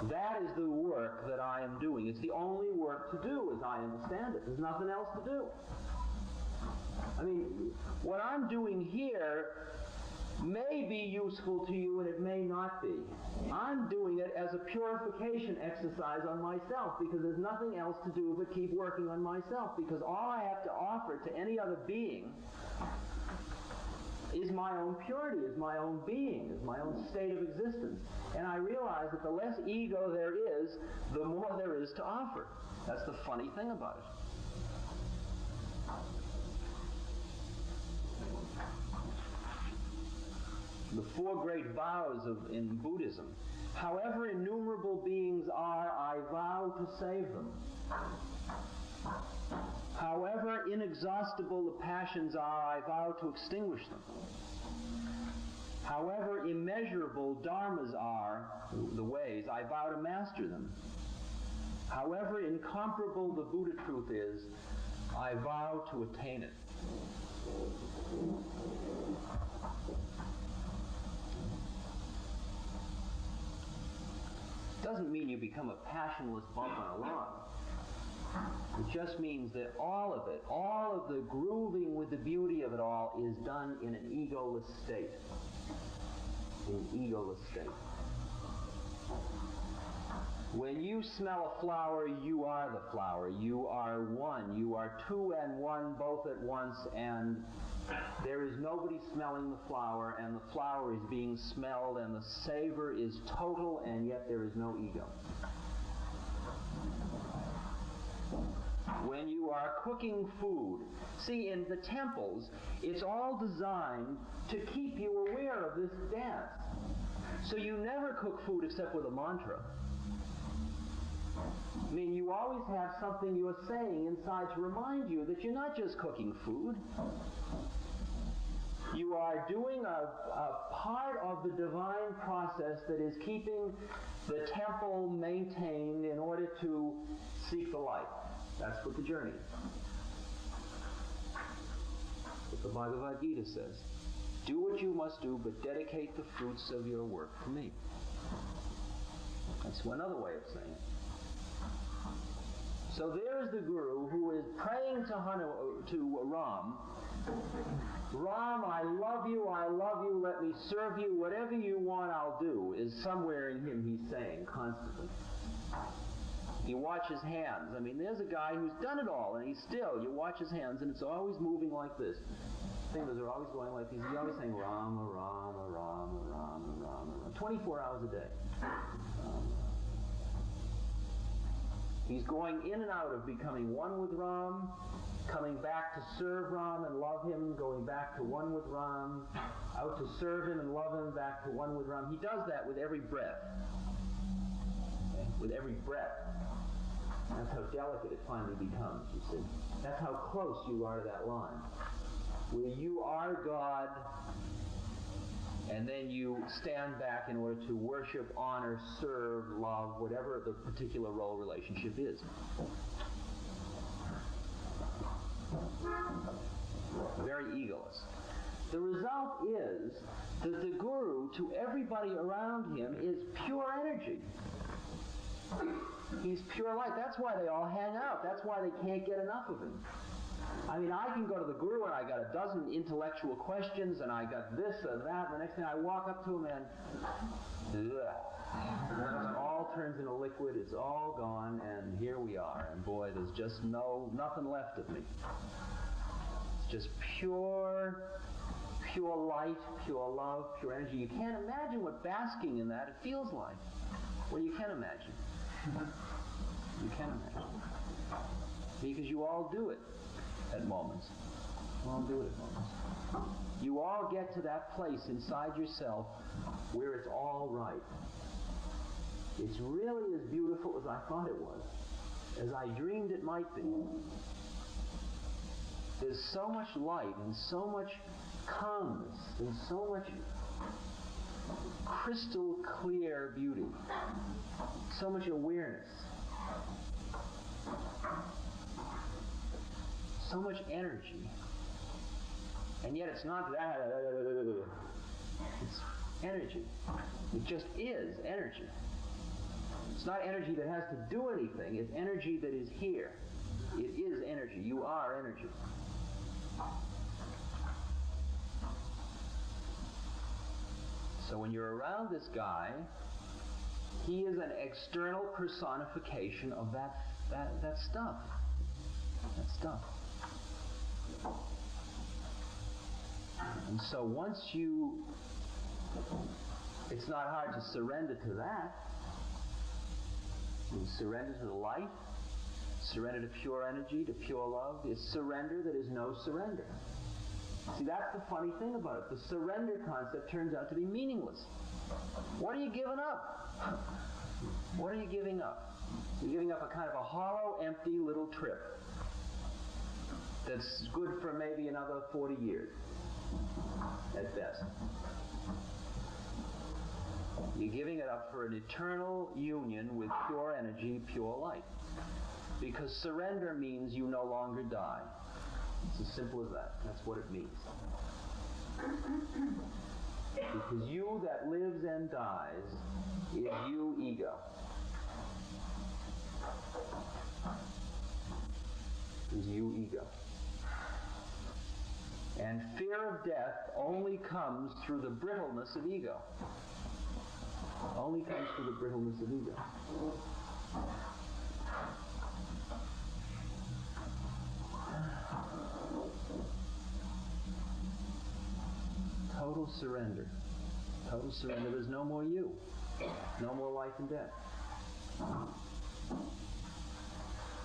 Speaker 2: That is the work that I am doing. It's the only work to do, as I understand it. There's nothing else to do. I mean, what I'm doing here may be useful to you and it may not be. I'm doing it as a purification exercise on myself because there's nothing else to do but keep working on myself, because all I have to offer to any other being is my own purity, is my own being, is my own state of existence. And I realize that the less ego there is, the more there is to offer. That's the funny thing about it. The four great vows in Buddhism. However innumerable beings are, I vow to save them. However inexhaustible the passions are, I vow to extinguish them. However immeasurable dharmas are, the ways, I vow to master them. However incomparable the Buddha truth is, I vow to attain it. Doesn't mean you become a passionless bump on a log. It just means that all of it, all of the grooving with the beauty of it all is done in an egoless state. In an egoless state. When you smell a flower, you are the flower. You are one. You are two and one both at once, and there is nobody smelling the flower, and the flower is being smelled, and the savor is total, and yet there is no ego. When you are cooking food, see, in the temples, it's all designed to keep you aware of this dance. So you never cook food except with a mantra. I mean, you always have something you're saying inside to remind you that you're not just cooking food. You are doing a part of the divine process that is keeping the temple maintained in order to seek the light. That's what the journey is. What the Bhagavad Gita says. Do what you must do, but dedicate the fruits of your work to me. That's another way of saying it. So there's the Guru who is praying to Ram. Ram, I love you, let me serve you, whatever you want I'll do, is somewhere in him he's saying constantly. You watch his hands. I mean, there's a guy who's done it all, and he's still, you watch his hands, and it's always moving like this. Fingers are always going like these. He's always saying Rama, Rama, Rama, Rama, Rama, Rama, 24 hours a day. He's going in and out of becoming one with Ram, coming back to serve Ram and love him, going back to one with Ram, out to serve him and love him, back to one with Ram. He does that with every breath. Okay? With every breath. That's how delicate it finally becomes, you see. That's how close you are to that line. Where you are God, and then you stand back in order to worship, honor, serve, love, whatever the particular role relationship is. Very egoless. The result is that the Guru, to everybody around him, is pure energy. He's pure light. That's why they all hang out. That's why they can't get enough of him. I mean, I can go to the Guru and I got a dozen intellectual questions and I got this and that, and the next thing I walk up to him and it all turns into liquid, it's all gone, and here we are. And boy, there's just nothing left of me. It's just pure light, pure love, pure energy. You can't imagine what basking in that it feels like. Well, you can imagine. You can imagine. Because you all do it at moments. You all do it at moments. You all get to that place inside yourself where it's all right. It's really as beautiful as I thought it was, as I dreamed it might be. There's so much light and so much calmness and so much crystal clear beauty, so much awareness, so much energy, and yet it's not that. It's energy. It just is energy. It's not energy that has to do anything. It's energy that is here. It is energy. You are energy. So when you're around this guy, he is an external personification of that stuff. That stuff. And so once it's not hard to surrender to that. You surrender to the light, surrender to pure energy, to pure love. It's surrender that is no surrender. See, that's the funny thing about it. The surrender concept turns out to be meaningless. What are you giving up? What are you giving up? You're giving up a kind of a hollow, empty little trip that's good for maybe another 40 years, at best. You're giving it up for an eternal union with pure energy, pure light. Because surrender means you no longer die. It's as simple as that. That's what it means. Because you that lives and dies is you, ego. Is you, ego. And fear of death only comes through the brittleness of ego. Only comes through the brittleness of ego. Total surrender. Total surrender. There's no more you. No more life and death.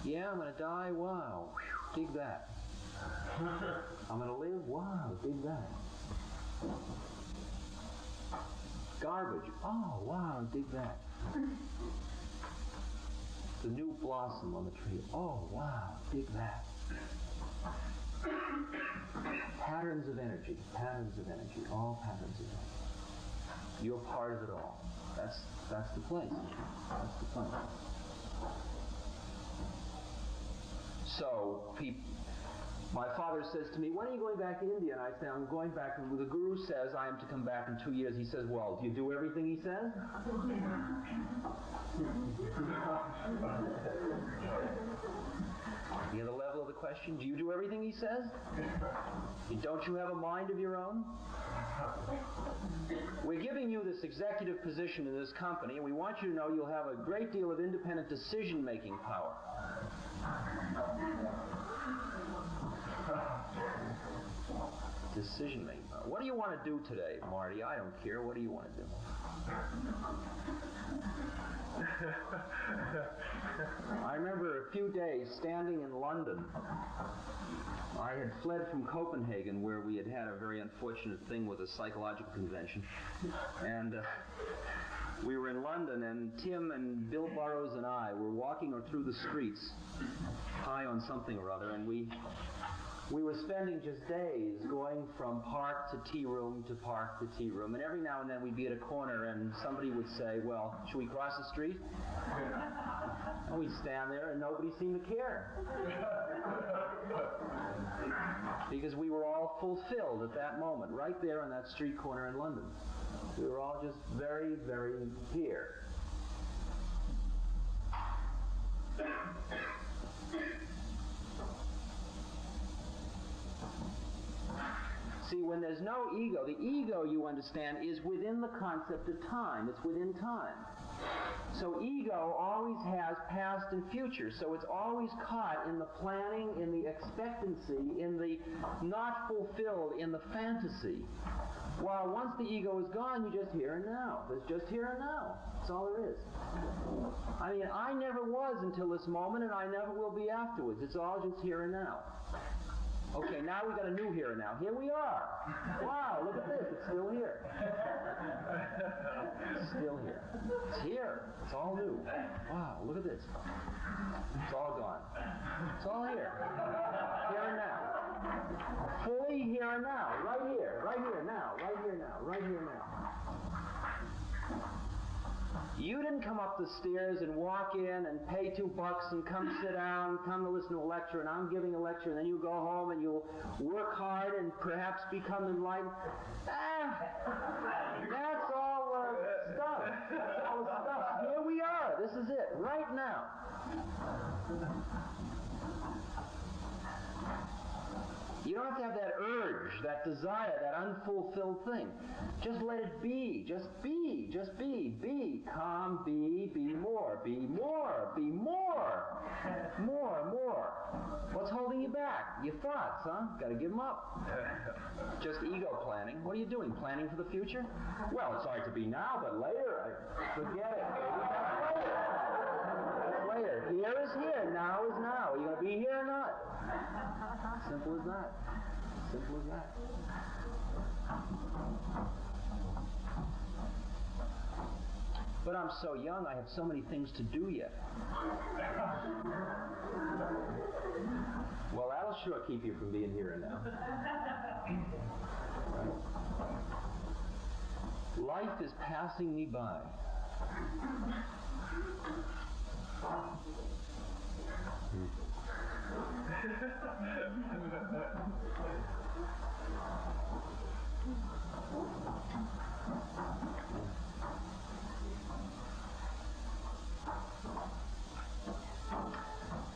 Speaker 2: Yeah, I'm going to die. Wow. Whew, dig that. I'm going to live. Wow. Dig that. Garbage. Oh, wow. Dig that. the new blossom on the tree. Oh, wow, dig that. Patterns of energy, all patterns of energy. You're part of it all. That's the place. That's the place. So, my father says to me, when are you going back to India? And I say, I'm going back. And the Guru says I am to come back in 2 years. He says, well, do you do everything he says? You hear the level of the question? Do you do everything he says? Don't you have a mind of your own? We're giving you this executive position in this company, and we want you to know you'll have a great deal of independent decision-making power. Decision-making power. What do you want to do today, Marty? I don't care. What do you want to do? I remember a few days standing in London. I had fled from Copenhagen, where we had had a very unfortunate thing with a psychological convention. And we were in London, and Tim and Bill Burroughs and I were walking through the streets, high on something or other, and we were spending just days going from park to tea room to park to tea room. And every now and then we'd be at a corner and somebody would say, well, should we cross the street? And we'd stand there and nobody seemed to care. Because we were all fulfilled at that moment, right there on that street corner in London. We were all just very, very here. See, when there's no ego, the ego, you understand, is within the concept of time. It's within time. So ego always has past and future. So it's always caught in the planning, in the expectancy, in the not fulfilled, in the fantasy. While once the ego is gone, you're just here and now. There's just here and now. That's all there is. I mean, I never was until this moment, and I never will be afterwards. It's all just here and now. Okay, now we got a new here and now. Here we are. Wow, look at this. It's still here. It's still here. It's here. It's all new. Wow, look at this. It's all gone. It's all here. Here and now. Fully here and now. Right here. Right here now. Right here now. Right here now. You didn't come up the stairs and walk in and pay $2 and come sit down, come to listen to a lecture, and I'm giving a lecture, and then you go home and you'll work hard and perhaps become enlightened. That's all stuff. That's all stuff. Here we are. This is it. Right now. You don't have to have that urge, that desire, that unfulfilled thing. Just let it be. Just be. Just be. Be. Calm. Be. Be more. Be more. Be more. More. What's holding you back? Your thoughts, huh? Got to give them up. Just ego planning. What are you doing? Planning for the future? Well, it's hard to be now, but later, forget it. That's later. Here is here. Now is now. Are you going to be here or not? Simple as that. Simple as that. But I'm so young, I have so many things to do yet. Well, that'll sure keep you from being here and now. Right? Life is passing me by.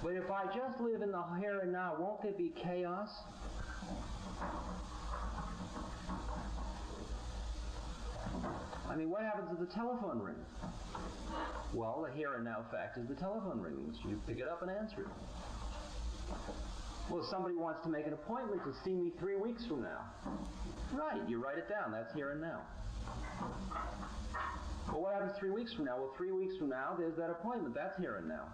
Speaker 2: But if I just live in the here and now, won't there be chaos? I mean, what happens if the telephone rings? Well, the here and now fact is the telephone rings. You pick it up and answer it. Well, somebody wants to make an appointment to see me 3 weeks from now. Right, you write it down. That's here and now. Well, what happens 3 weeks from now? Well, 3 weeks from now, there's that appointment. That's here and now.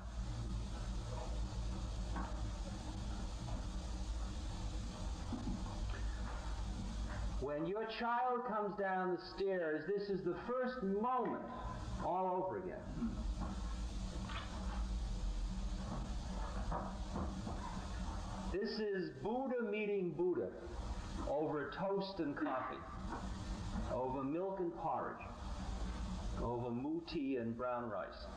Speaker 2: When your child comes down the stairs, this is the first moment all over again. This is Buddha meeting Buddha over toast and coffee, over milk and porridge, over muti and brown rice.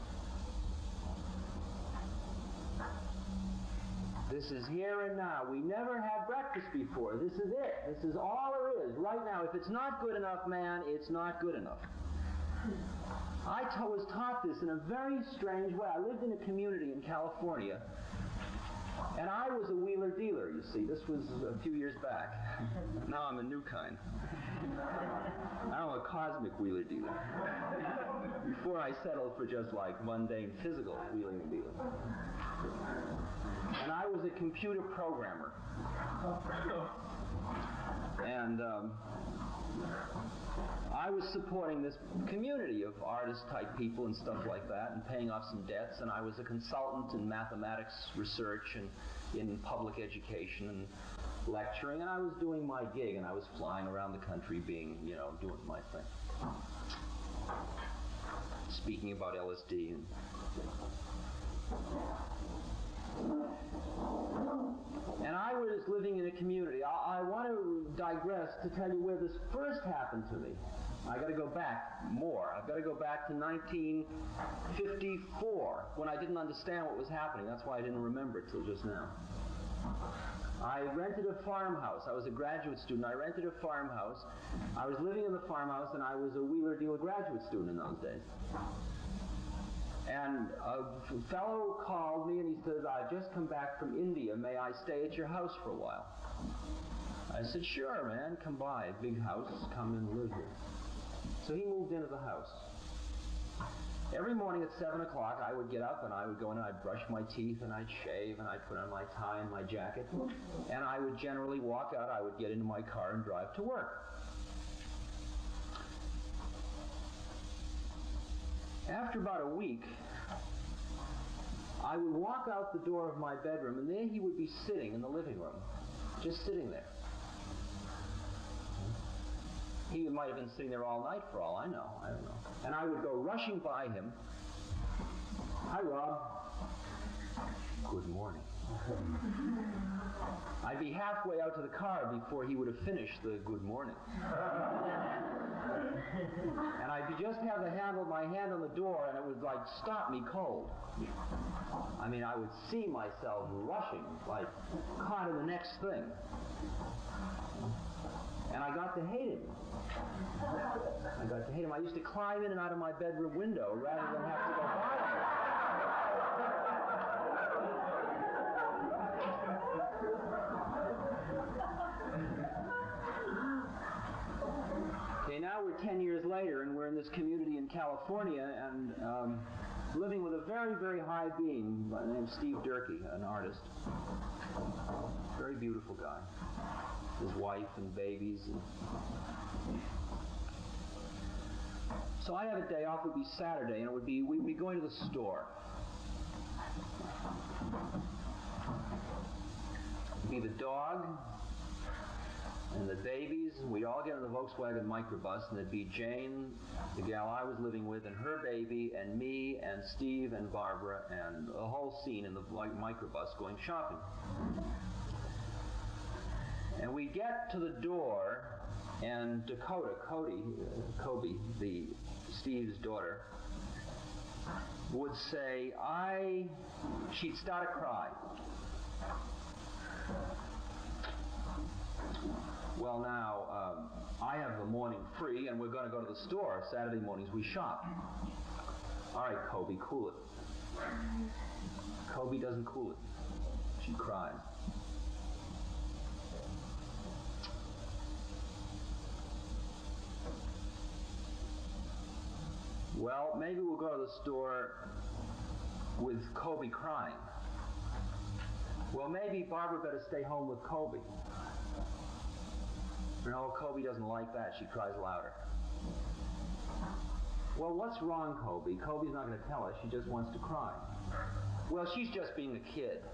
Speaker 2: This is here and now. We never had breakfast before. This is it. This is all there is right now. If it's not good enough, man, it's not good enough. I was taught this in a very strange way. I lived in a community in California, and I was a wheeler dealer, you see. This was a few years back. Now I'm a new kind. I'm a cosmic wheeler dealer. Before I settled for just like mundane physical wheeling and dealing. And I was a computer programmer. And I was supporting this community of artist-type people and stuff like that and paying off some debts, and I was a consultant in mathematics research and in public education and lecturing, and I was doing my gig, and I was flying around the country being, doing my thing. Speaking about LSD and... And I was living in a community. I want to digress to tell you where this first happened to me. I got to go back more. I've got to go back to 1954, when I didn't understand what was happening. That's why I didn't remember it till just now. I rented a farmhouse. I was a graduate student. I rented a farmhouse. I was living in the farmhouse, and I was a wheeler dealer graduate student in those days. And a fellow called me and he said, "I've just come back from India. May I stay at your house for a while?" I said, "Sure, man, come by. Big house, come and live here." So he moved into the house. Every morning at 7 o'clock, I would get up and I would go in and I'd brush my teeth and I'd shave and I'd put on my tie and my jacket. And I would generally walk out. I would get into my car and drive to work. After about a week, I would walk out the door of my bedroom, and there he would be sitting in the living room, just sitting there. He might have been sitting there all night for all I know. I don't know. And I would go rushing by him. "Hi, Rob." "Good morning." I'd be halfway out to the car before he would have finished the good morning. And I'd just have the handle of my hand on the door, and it would like stop me cold. I mean, I would see myself rushing, like caught in the next thing. And I got to hate him. I used to climb in and out of my bedroom window rather than have to go by him. Okay, now we're 10 years later, and we're in this community in California, and living with a very, very high being by the name of Steve Durkee, an artist. Very beautiful guy. His wife and babies. So I have a day off. It would be Saturday, and we'd be going to the store. It'd be the dog and the babies, and we'd all get in the Volkswagen microbus, and there'd be Jane, the gal I was living with, and her baby, and me, and Steve, and Barbara, and the whole scene in the microbus going shopping. And we get to the door, and Dakota, Kobe, Steve's daughter, would say, she'd start to cry. "Well, now, I have the morning free, and we're going to go to the store. Saturday mornings we shop." "All right, Kobe, cool it." Kobe doesn't cool it. She cries. "Well, maybe we'll go to the store with Kobe crying." "Well, maybe Barbara better stay home with Kobe." "No, Kobe doesn't like that. She cries louder." "Well, what's wrong, Kobe? Kobe's not going to tell us. She just wants to cry." "Well, she's just being a kid."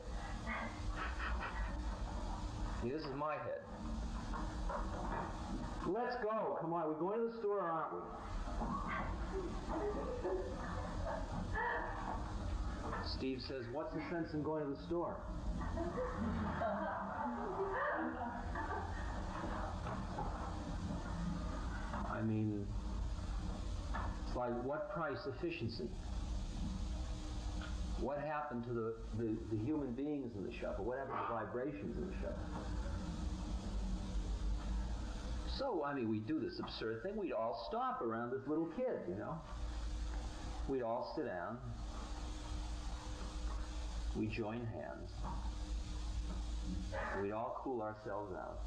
Speaker 2: See, this is my head. "Let's go. Come on. We're going to the store, aren't we?" Steve says, what's the sense in going to the store? I mean, it's like, what price efficiency? What happened to the human beings in the shuffle? What happened to the vibrations in the shuffle? So, I mean, we do this absurd thing. We'd all stop around this little kid, you know. We'd all sit down. We'd join hands. We'd all cool ourselves out.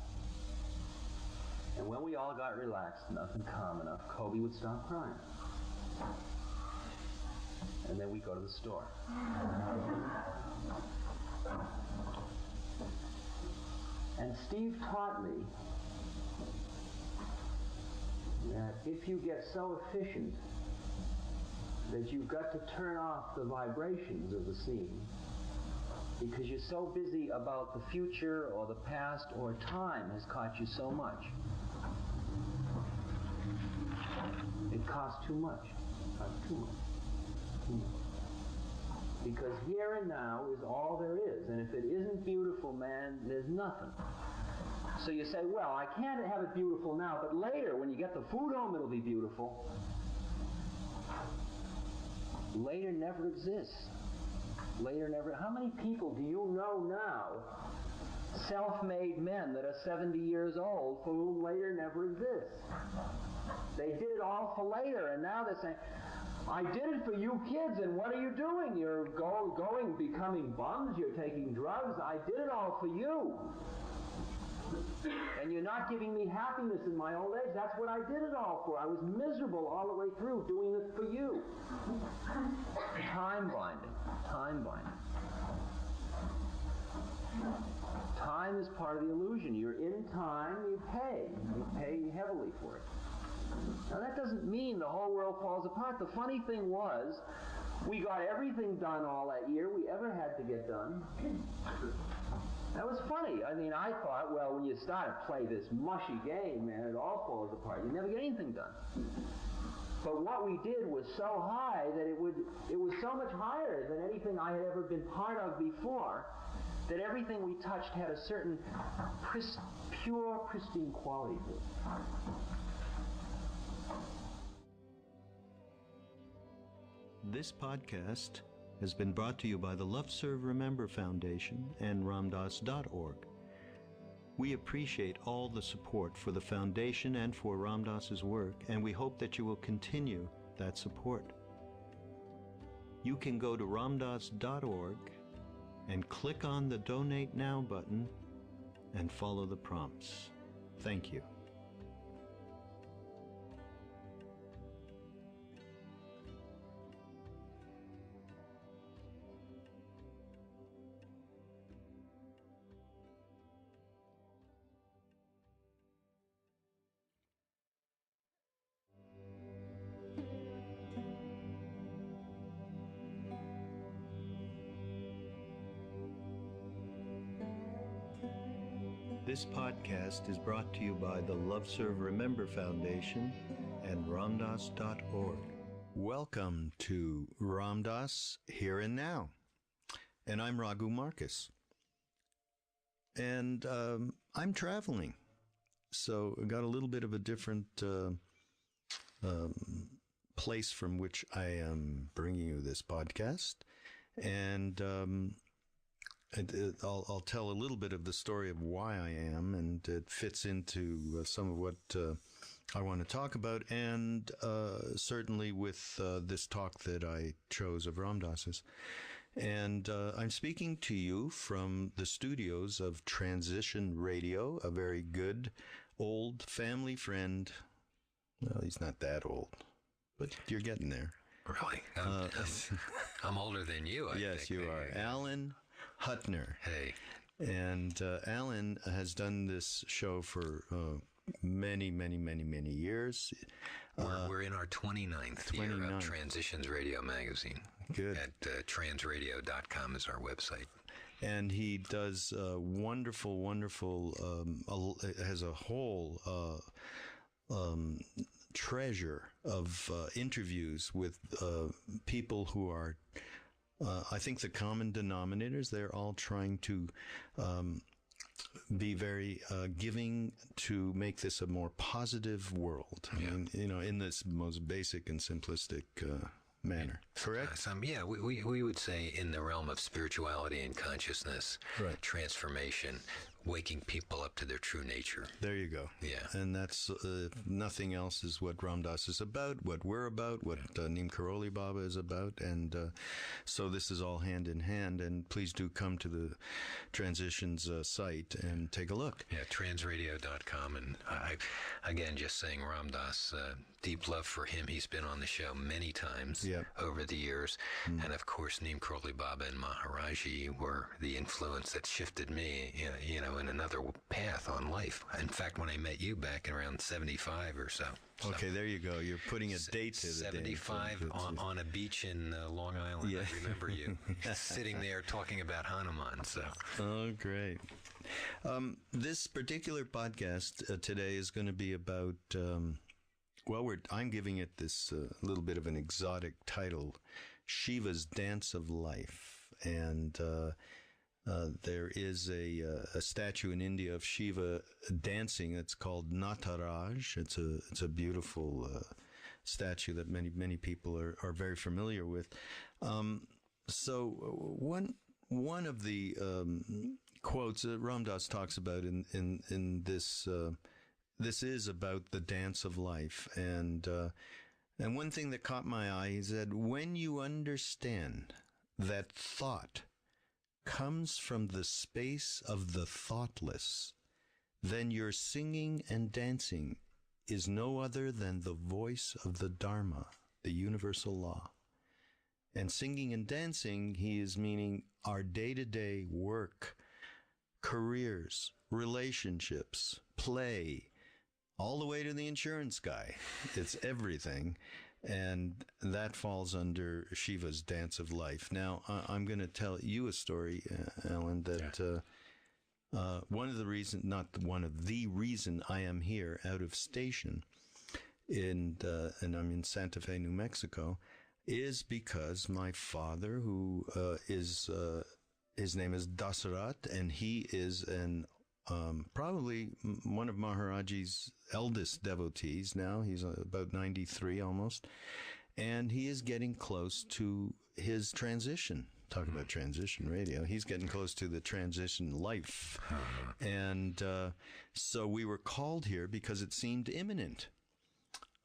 Speaker 2: And when we all got relaxed enough and calm enough, Kobe would stop crying. And then we'd go to the store. And Steve taught me that if you get so efficient that you've got to turn off the vibrations of the scene because you're so busy about the future or the past or time has cost you so much. It costs too much. It costs too much. Too much. Because here and now is all there is. And if it isn't beautiful, man, there's nothing. So you say, well, I can't have it beautiful now, but later, when you get the food home, it'll be beautiful. Later never exists. Later never. How many people do you know now, self-made men that are 70 years old, for whom later never exists? They did it all for later, and now they're saying, I did it for you kids, and what are you doing? You're becoming bums, you're taking drugs. I did it all for you. And you're not giving me happiness in my old age. That's what I did it all for. I was miserable all the way through doing it for you. Time binding. Time binding. Time is part of the illusion. You're in time, you pay. You pay heavily for it. Now that doesn't mean the whole world falls apart. The funny thing was, we got everything done all that year we ever had to get done. That was funny. I mean, I thought, well, when you start to play this mushy game, man, it all falls apart. You never get anything done. But what we did was so high that it was so much higher than anything I had ever been part of before, that everything we touched had a certain pure, pristine quality to it.
Speaker 1: This podcast has been brought to you by the Love Serve Remember Foundation and ramdas.org. We appreciate all the support for the foundation and for Ram Dass's work, and we hope that you will continue that support. You can go to ramdas.org and click on the Donate Now button and follow the prompts. Thank you. This podcast is brought to you by the Love Serve Remember Foundation and ramdas.org. Welcome to Ram Dass Here and Now. And I'm Raghu Marcus. And I'm traveling. So I got a little bit of a different place from which I am bringing you this podcast. And I'll tell a little bit of the story of why I am, and it fits into some of what I want to talk about, and certainly with this talk that I chose of Ram Dass's. And I'm speaking to you from the studios of Transition Radio, a very good old family friend. Well, he's not that old, but you're getting there.
Speaker 3: Really? I'm older than you, I
Speaker 1: yes,
Speaker 3: think.
Speaker 1: You are. Alan Hutner.
Speaker 3: Hey.
Speaker 1: And Alan has done this show for many, many, many, many years.
Speaker 3: We're in our 29th year of Transitions Radio Magazine.
Speaker 1: Good.
Speaker 3: At transradio.com is our website.
Speaker 1: And he does wonderful, has a whole treasure of interviews with people who are I think the common denominators, they're all trying to be very giving to make this a more positive world. I mean, in this most basic and simplistic manner. Correct?
Speaker 3: We would say in the realm of spirituality and consciousness,
Speaker 1: right.
Speaker 3: Transformation, waking people up to their true nature.
Speaker 1: There you go.
Speaker 3: Yeah.
Speaker 1: And that's, nothing else is what Ram Dass is about, what we're about, what Neem Karoli Baba is about. And so this is all hand in hand. And please do come to the Transitions site and take a look.
Speaker 3: Yeah, transradio.com. And again, just saying Ram Dass, deep love for him. He's been on the show many times over the years. And of course, Neem Karoli Baba and Maharaji were the influence that shifted me, in another path on life. In fact, when I met you back around 75 or so.
Speaker 1: Okay, there you go. You're putting a date to the
Speaker 3: 75 on a beach in Long Island. Yeah. I remember you sitting there talking about Hanuman. So.
Speaker 1: Oh, great. This particular podcast today is going to be about, I'm giving it this little bit of an exotic title, Shiva's Dance of Life. And there is a statue in India of Shiva dancing. It's called Nataraj. It's a beautiful statue that many people are very familiar with. So one of the quotes that Ram Dass talks about in this this is about the dance of life, and one thing that caught my eye, he said, when you understand that thought comes from the space of the thoughtless, then your singing and dancing is no other than the voice of the Dharma, the universal law. And singing and dancing, he is meaning our day-to-day work, careers, relationships, play, all the way to the insurance guy. It's everything. And that falls under Shiva's Dance of Life. Now, I'm going to tell you a story, Alan, that one of the reason I am here out of station and I'm in Santa Fe, New Mexico, is because my father, who his name is Dasarat, and he is probably one of Maharaji's eldest devotees now. He's about 93 almost. And he is getting close to his transition. Talk about transition radio. He's getting close to the transition life. And so we were called here because it seemed imminent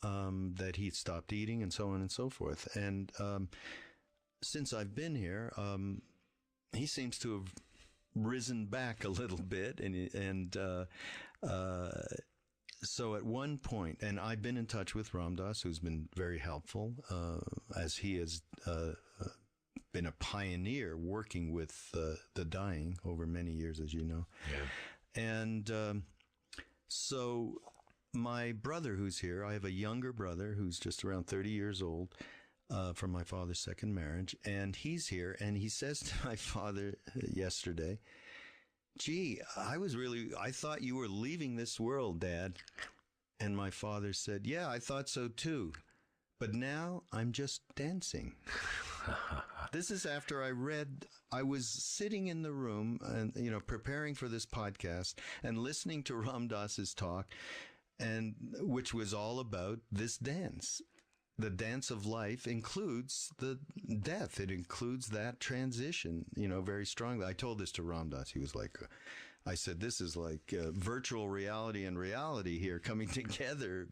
Speaker 1: that he'd stopped eating and so on and so forth. And since I've been here, he seems to have risen back a little bit, and so at one point, and I've been in touch with Ram Dass, who's been very helpful, as he has been a pioneer working with the dying over many years, as you know. Yeah. And so my brother who's here, I have a younger brother who's just around 30 years old, from my father's second marriage, and he's here, and he says to my father yesterday, gee, I thought you were leaving this world, Dad. And my father said, yeah, I thought so too. But now I'm just dancing. This is after I was sitting in the room and, preparing for this podcast and listening to Ram Dass's talk, and which was all about this dance. The dance of life includes the death. It includes that transition, very strongly. I told this to Ram Dass. He was like, I said, this is like virtual reality and reality here coming together.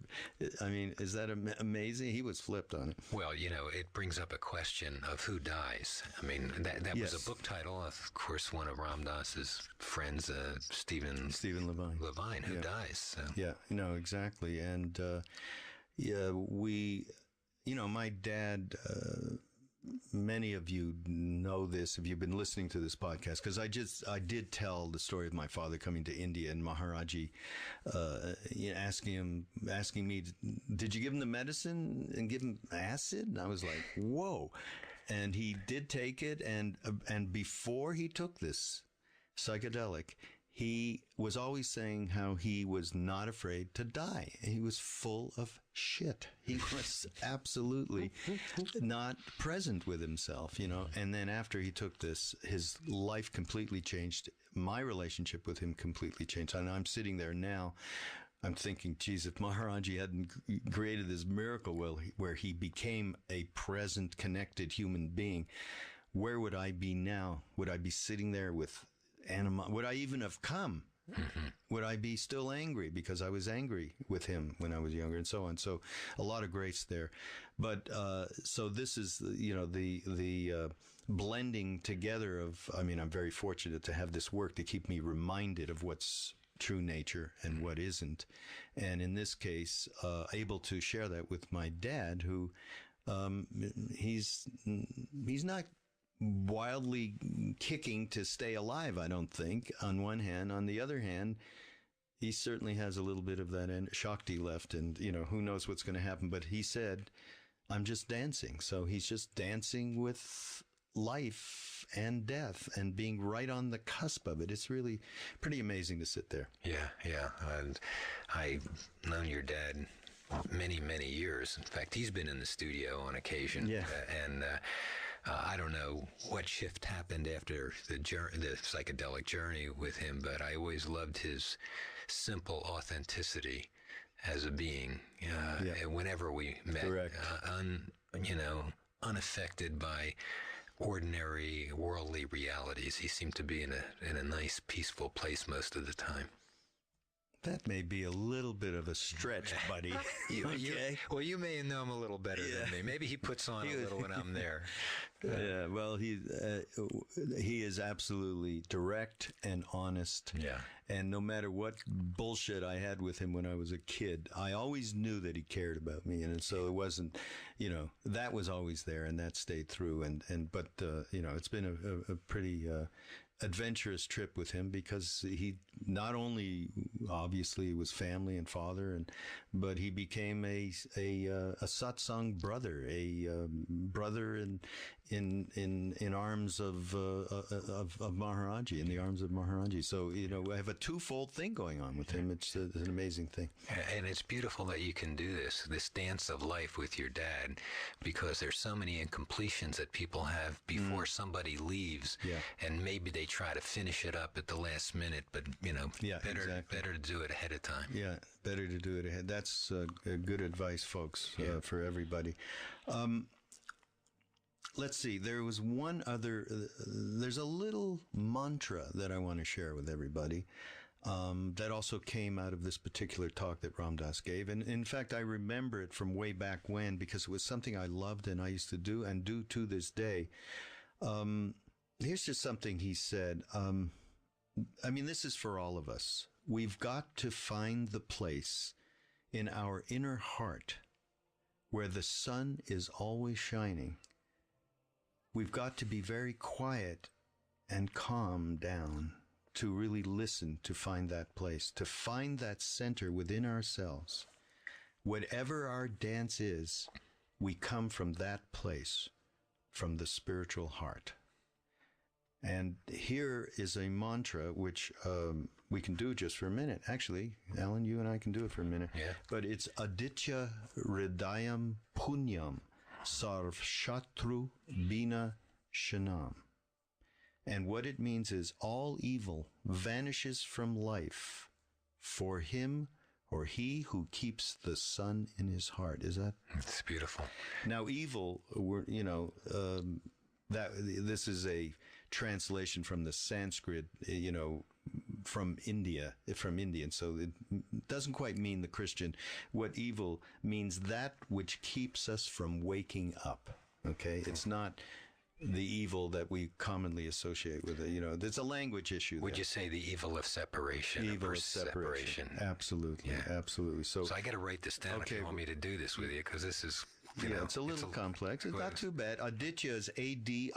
Speaker 1: I mean, is that amazing? He was flipped on it.
Speaker 3: Well, it brings up a question of who dies. I mean, that yes. was a book title. Of course, one of Ram Dass's friends, Stephen Levine, who dies. So.
Speaker 1: Yeah, exactly. And my dad, many of you know this if you've been listening to this podcast, because I did tell the story of my father coming to India and Maharaji, asking me, did you give him the medicine and give him acid? And I was like, whoa. And he did take it. And before he took this psychedelic, he was always saying how he was not afraid to die. He was full of shit. He was absolutely not present with himself, And then after he took this, his life completely changed. My relationship with him completely changed. And I'm sitting there now, I'm thinking, geez, if Maharaji hadn't created this miracle where he became a present, connected human being, where would I be now? Would I be sitting there with would I even have come? Mm-hmm. Would I be still angry because I was angry with him when I was younger, and so on? So a lot of grace there. But so this is, the blending together of, I'm very fortunate to have this work to keep me reminded of what's true nature and what isn't. And in this case, able to share that with my dad, who he's not wildly kicking to stay alive, I don't think, on one hand. On the other hand, he certainly has a little bit of that Shakti left, and, who knows what's going to happen. But he said, I'm just dancing. So he's just dancing with life and death and being right on the cusp of it. It's really pretty amazing to sit there.
Speaker 3: Yeah. And I've known your dad many, many years. In fact, he's been in the studio on occasion.
Speaker 1: Yeah.
Speaker 3: I don't know what shift happened after the psychedelic journey with him, but I always loved his simple authenticity as a being. Whenever we met, unaffected by ordinary worldly realities, he seemed to be in a nice, peaceful place most of the time.
Speaker 1: That may be a little bit of a stretch, buddy.
Speaker 3: Well, you may know him a little better than me. Maybe he puts on a little when I'm there.
Speaker 1: Yeah, well, he is absolutely direct and honest.
Speaker 3: Yeah.
Speaker 1: And no matter what bullshit I had with him when I was a kid, I always knew that he cared about me. And so it wasn't, that was always there, and that stayed through. But it's been a pretty adventurous trip with him, because he not only obviously was family and father, but he became a satsang brother, a brother in arms of Maharaji, in the arms of Maharaji. So I have a twofold thing going on with him. It's an amazing thing,
Speaker 3: and it's beautiful that you can do this dance of life with your dad, because there's so many incompletions that people have before somebody leaves, and maybe they try to finish it up at the last minute, but better to do it ahead of time.
Speaker 1: Yeah, better to do it ahead. That's good advice, folks, for everybody. Let's see. There was one other. There's a little mantra that I want to share with everybody. That also came out of this particular talk that Ram Dass gave. And in fact, I remember it from way back when, because it was something I loved and I used to do and do to this day. Here's just something he said. This is for all of us. We've got to find the place in our inner heart where the sun is always shining. We've got to be very quiet and calm down to really listen, to find that place, to find that center within ourselves. Whatever our dance is, we come from that place, from the spiritual heart. And here is a mantra which we can do just for a minute. Actually, Alan, you and I can do it for a minute.
Speaker 3: Yeah.
Speaker 1: But it's Aditya Hridayam Punyam Sarv Shatru Bina Shanam. And what it means is all evil vanishes from life for him or he who keeps the sun in his heart. Is that?
Speaker 3: It's beautiful.
Speaker 1: Now, evil, this is a translation from the Sanskrit, from India, and so it doesn't quite mean the Christian. What evil means, that which keeps us from waking up. Okay, it's not the evil that we commonly associate with it. There's a language issue.
Speaker 3: Would you say the evil of separation?
Speaker 1: Evil of separation. Absolutely, absolutely. So
Speaker 3: I got to write this down if you want me to do this with you, because this is.
Speaker 1: It's a little complex. It's not too bad. Aditya is Aditya,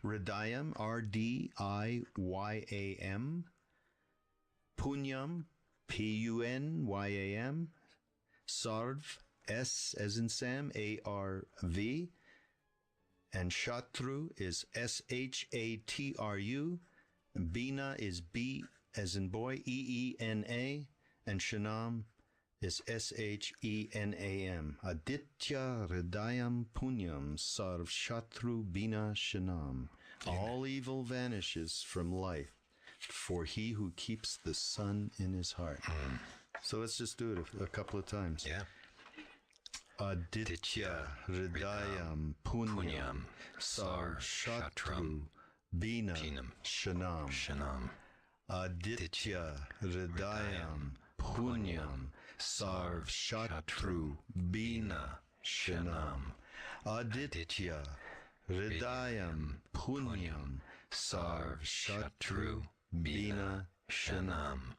Speaker 1: Hridayam, Rdiyam, Punyam, Punyam, Sarv, S as in Sam, ARV, and Shatru is SHATRU, Bina is B as in boy, E-E-N-A, and Shanam is S-H-E-N-A-M. Aditya Hridayam Punyam Sarv Shatru Bina Shanam. All evil vanishes from life for he who keeps the sun in his heart. So let's just do it a couple of times.
Speaker 3: Yeah.
Speaker 1: Aditya Hridayam Punyam Sarv Shatru Bina Shanam. Aditya Hridayam Punyam Sarv Shatru Bina Shanam. Aditya Hridayam Punyam Sarv Shatru Bina Shanam.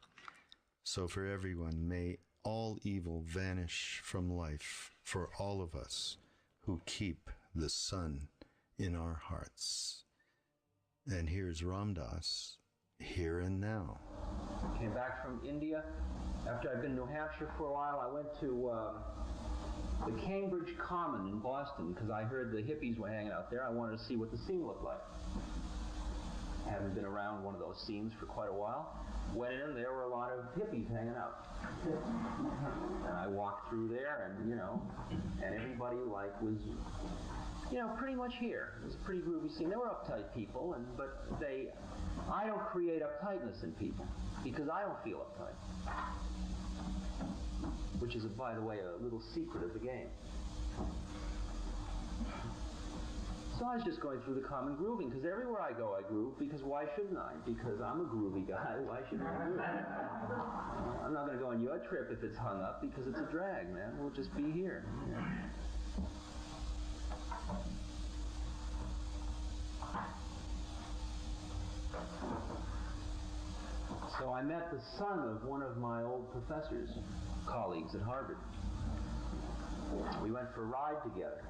Speaker 1: So for everyone, may all evil vanish from life for all of us who keep the sun in our hearts. And here's Ram Dass, Here and Now.
Speaker 2: Came back from India. After I'd been in New Hampshire for a while, I went to the Cambridge Common in Boston because I heard the hippies were hanging out there. I wanted to see what the scene looked like. I hadn't been around one of those scenes for quite a while. Went in, there were a lot of hippies hanging out. And I walked through there and, and everybody was, pretty much here. It was a pretty groovy scene. They were uptight people, but I don't create uptightness in people because I don't feel uptight. Which is, by the way, a little secret of the game. So I was just going through the common grooving, because everywhere I go I groove, because why shouldn't I? Because I'm a groovy guy, why shouldn't I groove? I'm not going to go on your trip if it's hung up, because it's a drag, man. We'll just be here. So I met the son of one of my old professors, colleagues at Harvard. We went for a ride together.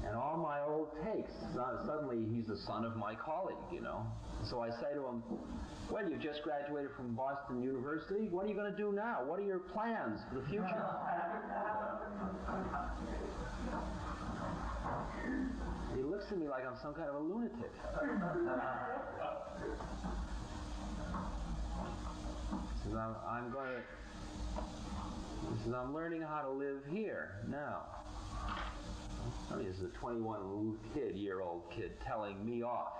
Speaker 2: And all my old takes, suddenly he's the son of my colleague, So I say to him, well, you've just graduated from Boston University. What are you going to do now? What are your plans for the future? He looks at me like I'm some kind of a lunatic. He says, I'm learning how to live here now. I mean, this is a 21-year-old kid telling me off.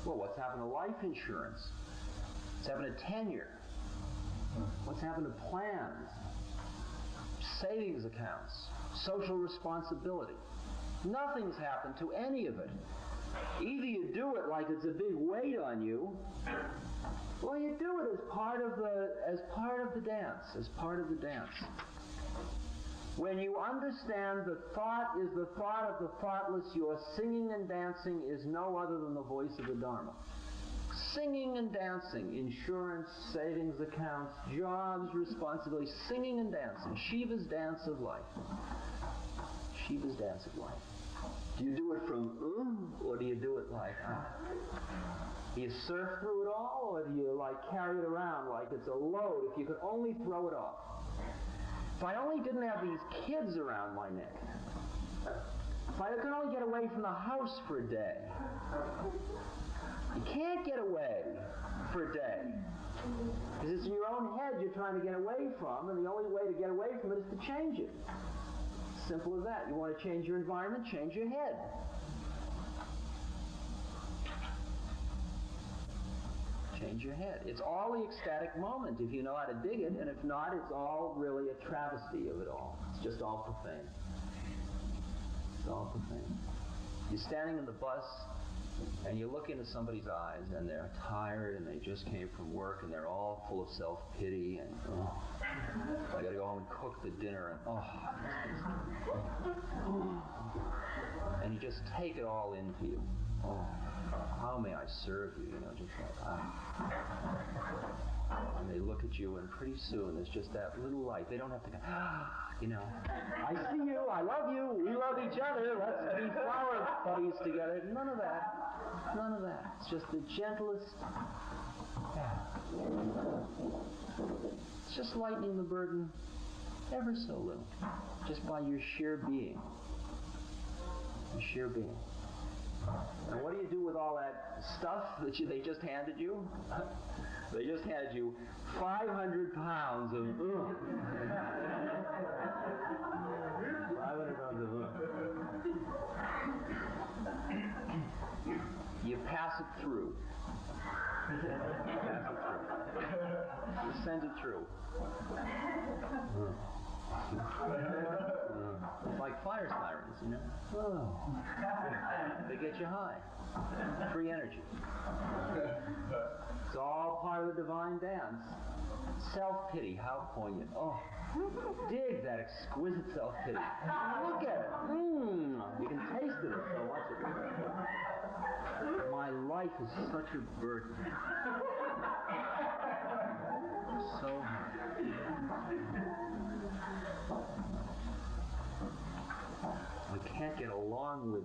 Speaker 2: Well, what's happened to life insurance? What's happened to tenure? What's happened to plans? Savings accounts? Social responsibility? Nothing's happened to any of it. Either you do it like it's a big weight on you, or you do it as part of the dance. When you understand the thought is the thought of the thoughtless, your singing and dancing is no other than the voice of the Dharma. Singing and dancing, insurance, savings accounts, jobs, responsibilities, singing and dancing, Shiva's dance of life. Shiva's dance of life. Do you do it from or do you do it like Do you surf through it all, or do you carry it around like it's a load if you could only throw it off? If I only didn't have these kids around my neck, if I could only get away from the house for a day. You can't get away for a day. Because it's in your own head you're trying to get away from, and the only way to get away from it is to change it. Simple as that. You want to change your environment, change your head. Change your head. It's all the ecstatic moment if you know how to dig it, and if not, it's all really a travesty of it all. It's just all profane. It's all profane. You're standing in the bus, and you look into somebody's eyes, and they're tired, and they just came from work, and they're all full of self-pity, and I gotta go home and cook the dinner, and and you just take it all into you. How may I serve you? Just like and they look at you, and pretty soon there's just that little light. They don't have to go, I see you, I love you, we love each other, let's be flower buddies together. None of that. None of that. It's just the gentlest, It's just lightening the burden ever so little, just by your sheer being. Your sheer being. And what do you do with all that stuff that they just handed you? They just handed you 500 pounds of 500 pounds of You pass it through. You send it through. It's like fire sirens, you know? Oh. They get you high. Free energy. It's all part of the divine dance. Self-pity, how poignant. Oh, dig that exquisite self-pity. Look at it. You can taste it so much of it. My life is such a burden. So hard. I can't get along with...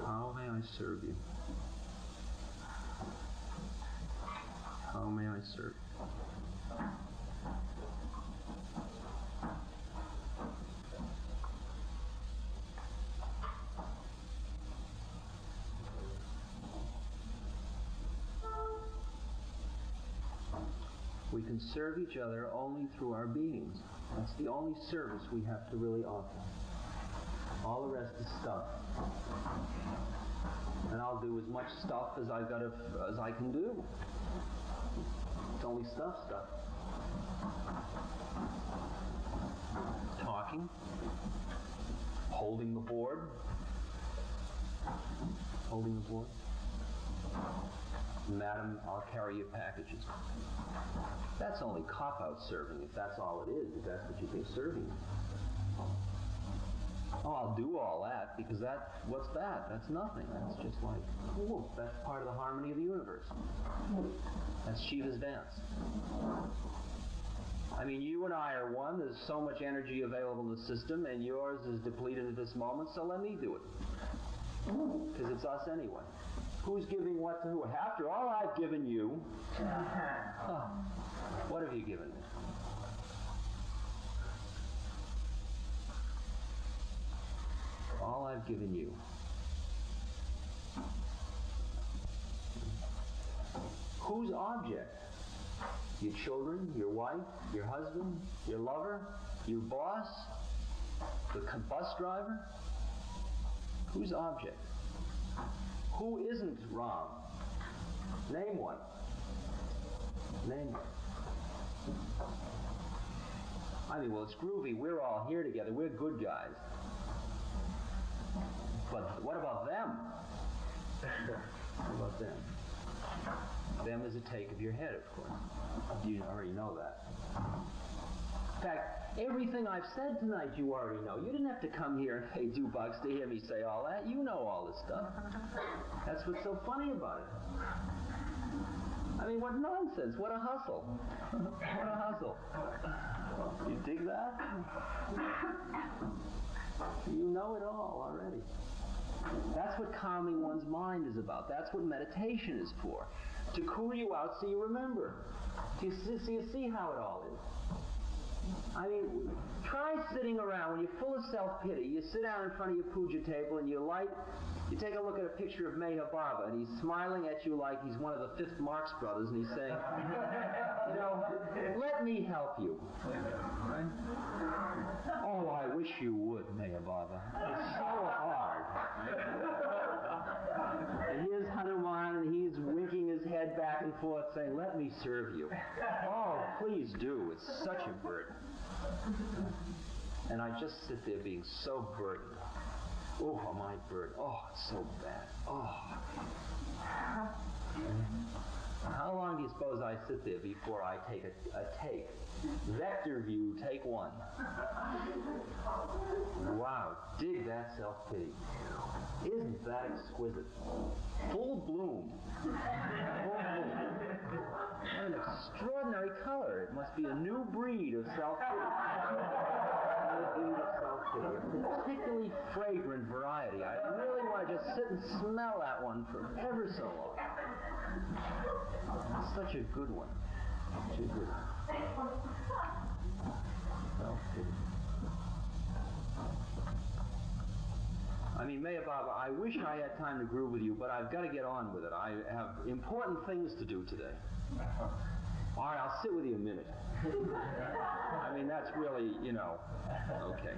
Speaker 2: How may I serve you? How may I serve you? We can serve each other only through our beings. That's the only service we have to really offer. All the rest is stuff. And I'll do as much stuff as I can do. It's only stuff. Talking, holding the board. Madam, I'll carry your packages. That's only cop-out serving, if that's all it is, if that's what you think serving is. Oh, I'll do all that, because what's that? That's nothing. That's just like, cool. That's part of the harmony of the universe. That's Shiva's dance. I mean, you and I are one. There's so much energy available in the system, and yours is depleted at this moment, so let me do it. Because it's us anyway. Who's giving what to who? After all I've given you, what have you given me? All I've given you. Whose object? Your children, your wife, your husband, your lover, your boss, the bus driver? Whose object? Who isn't Ram? Name one. Name one. I mean, well, it's groovy. We're all here together. We're good guys. But what about them? What about them? Them is a take of your head, of course. You already know that. In fact, everything I've said tonight you already know. You didn't have to come here and pay $2 to hear me say all that. You know all this stuff. That's what's so funny about it. I mean, what nonsense. What a hustle. What a hustle. You dig that? You know it all already. That's what calming one's mind is about. That's what meditation is for. To cool you out so you remember. So you see how it all is. I mean, try sitting around when you're full of self-pity. You sit down in front of your puja table and you take a look at a picture of Meher Baba, and he's smiling at you like he's one of the fifth Marx brothers, and he's saying, let me help you. Right? Oh, I wish you would, Meher Baba. It's so hard. And here's Hanuman, and he's winking his head back and forth, saying, let me serve you. Oh, please do. It's such a burden. And I just sit there being so burdened. Oh, am I burdened? Oh, it's so bad. Oh. How long do you suppose I sit there before I take a take? Vector view, take one. Wow, dig that self-pity. Isn't that exquisite? Full bloom. Full bloom. What an extraordinary color. It must be a new breed of self-pity. A particularly fragrant variety. I really want to just sit and smell that one for ever so long. It's such a good one. Such a good one. Self-pity. I mean, Maya Baba, I wish I had time to groove with you, but I've got to get on with it. I have important things to do today. All right, I'll sit with you a minute. I mean, that's really, okay.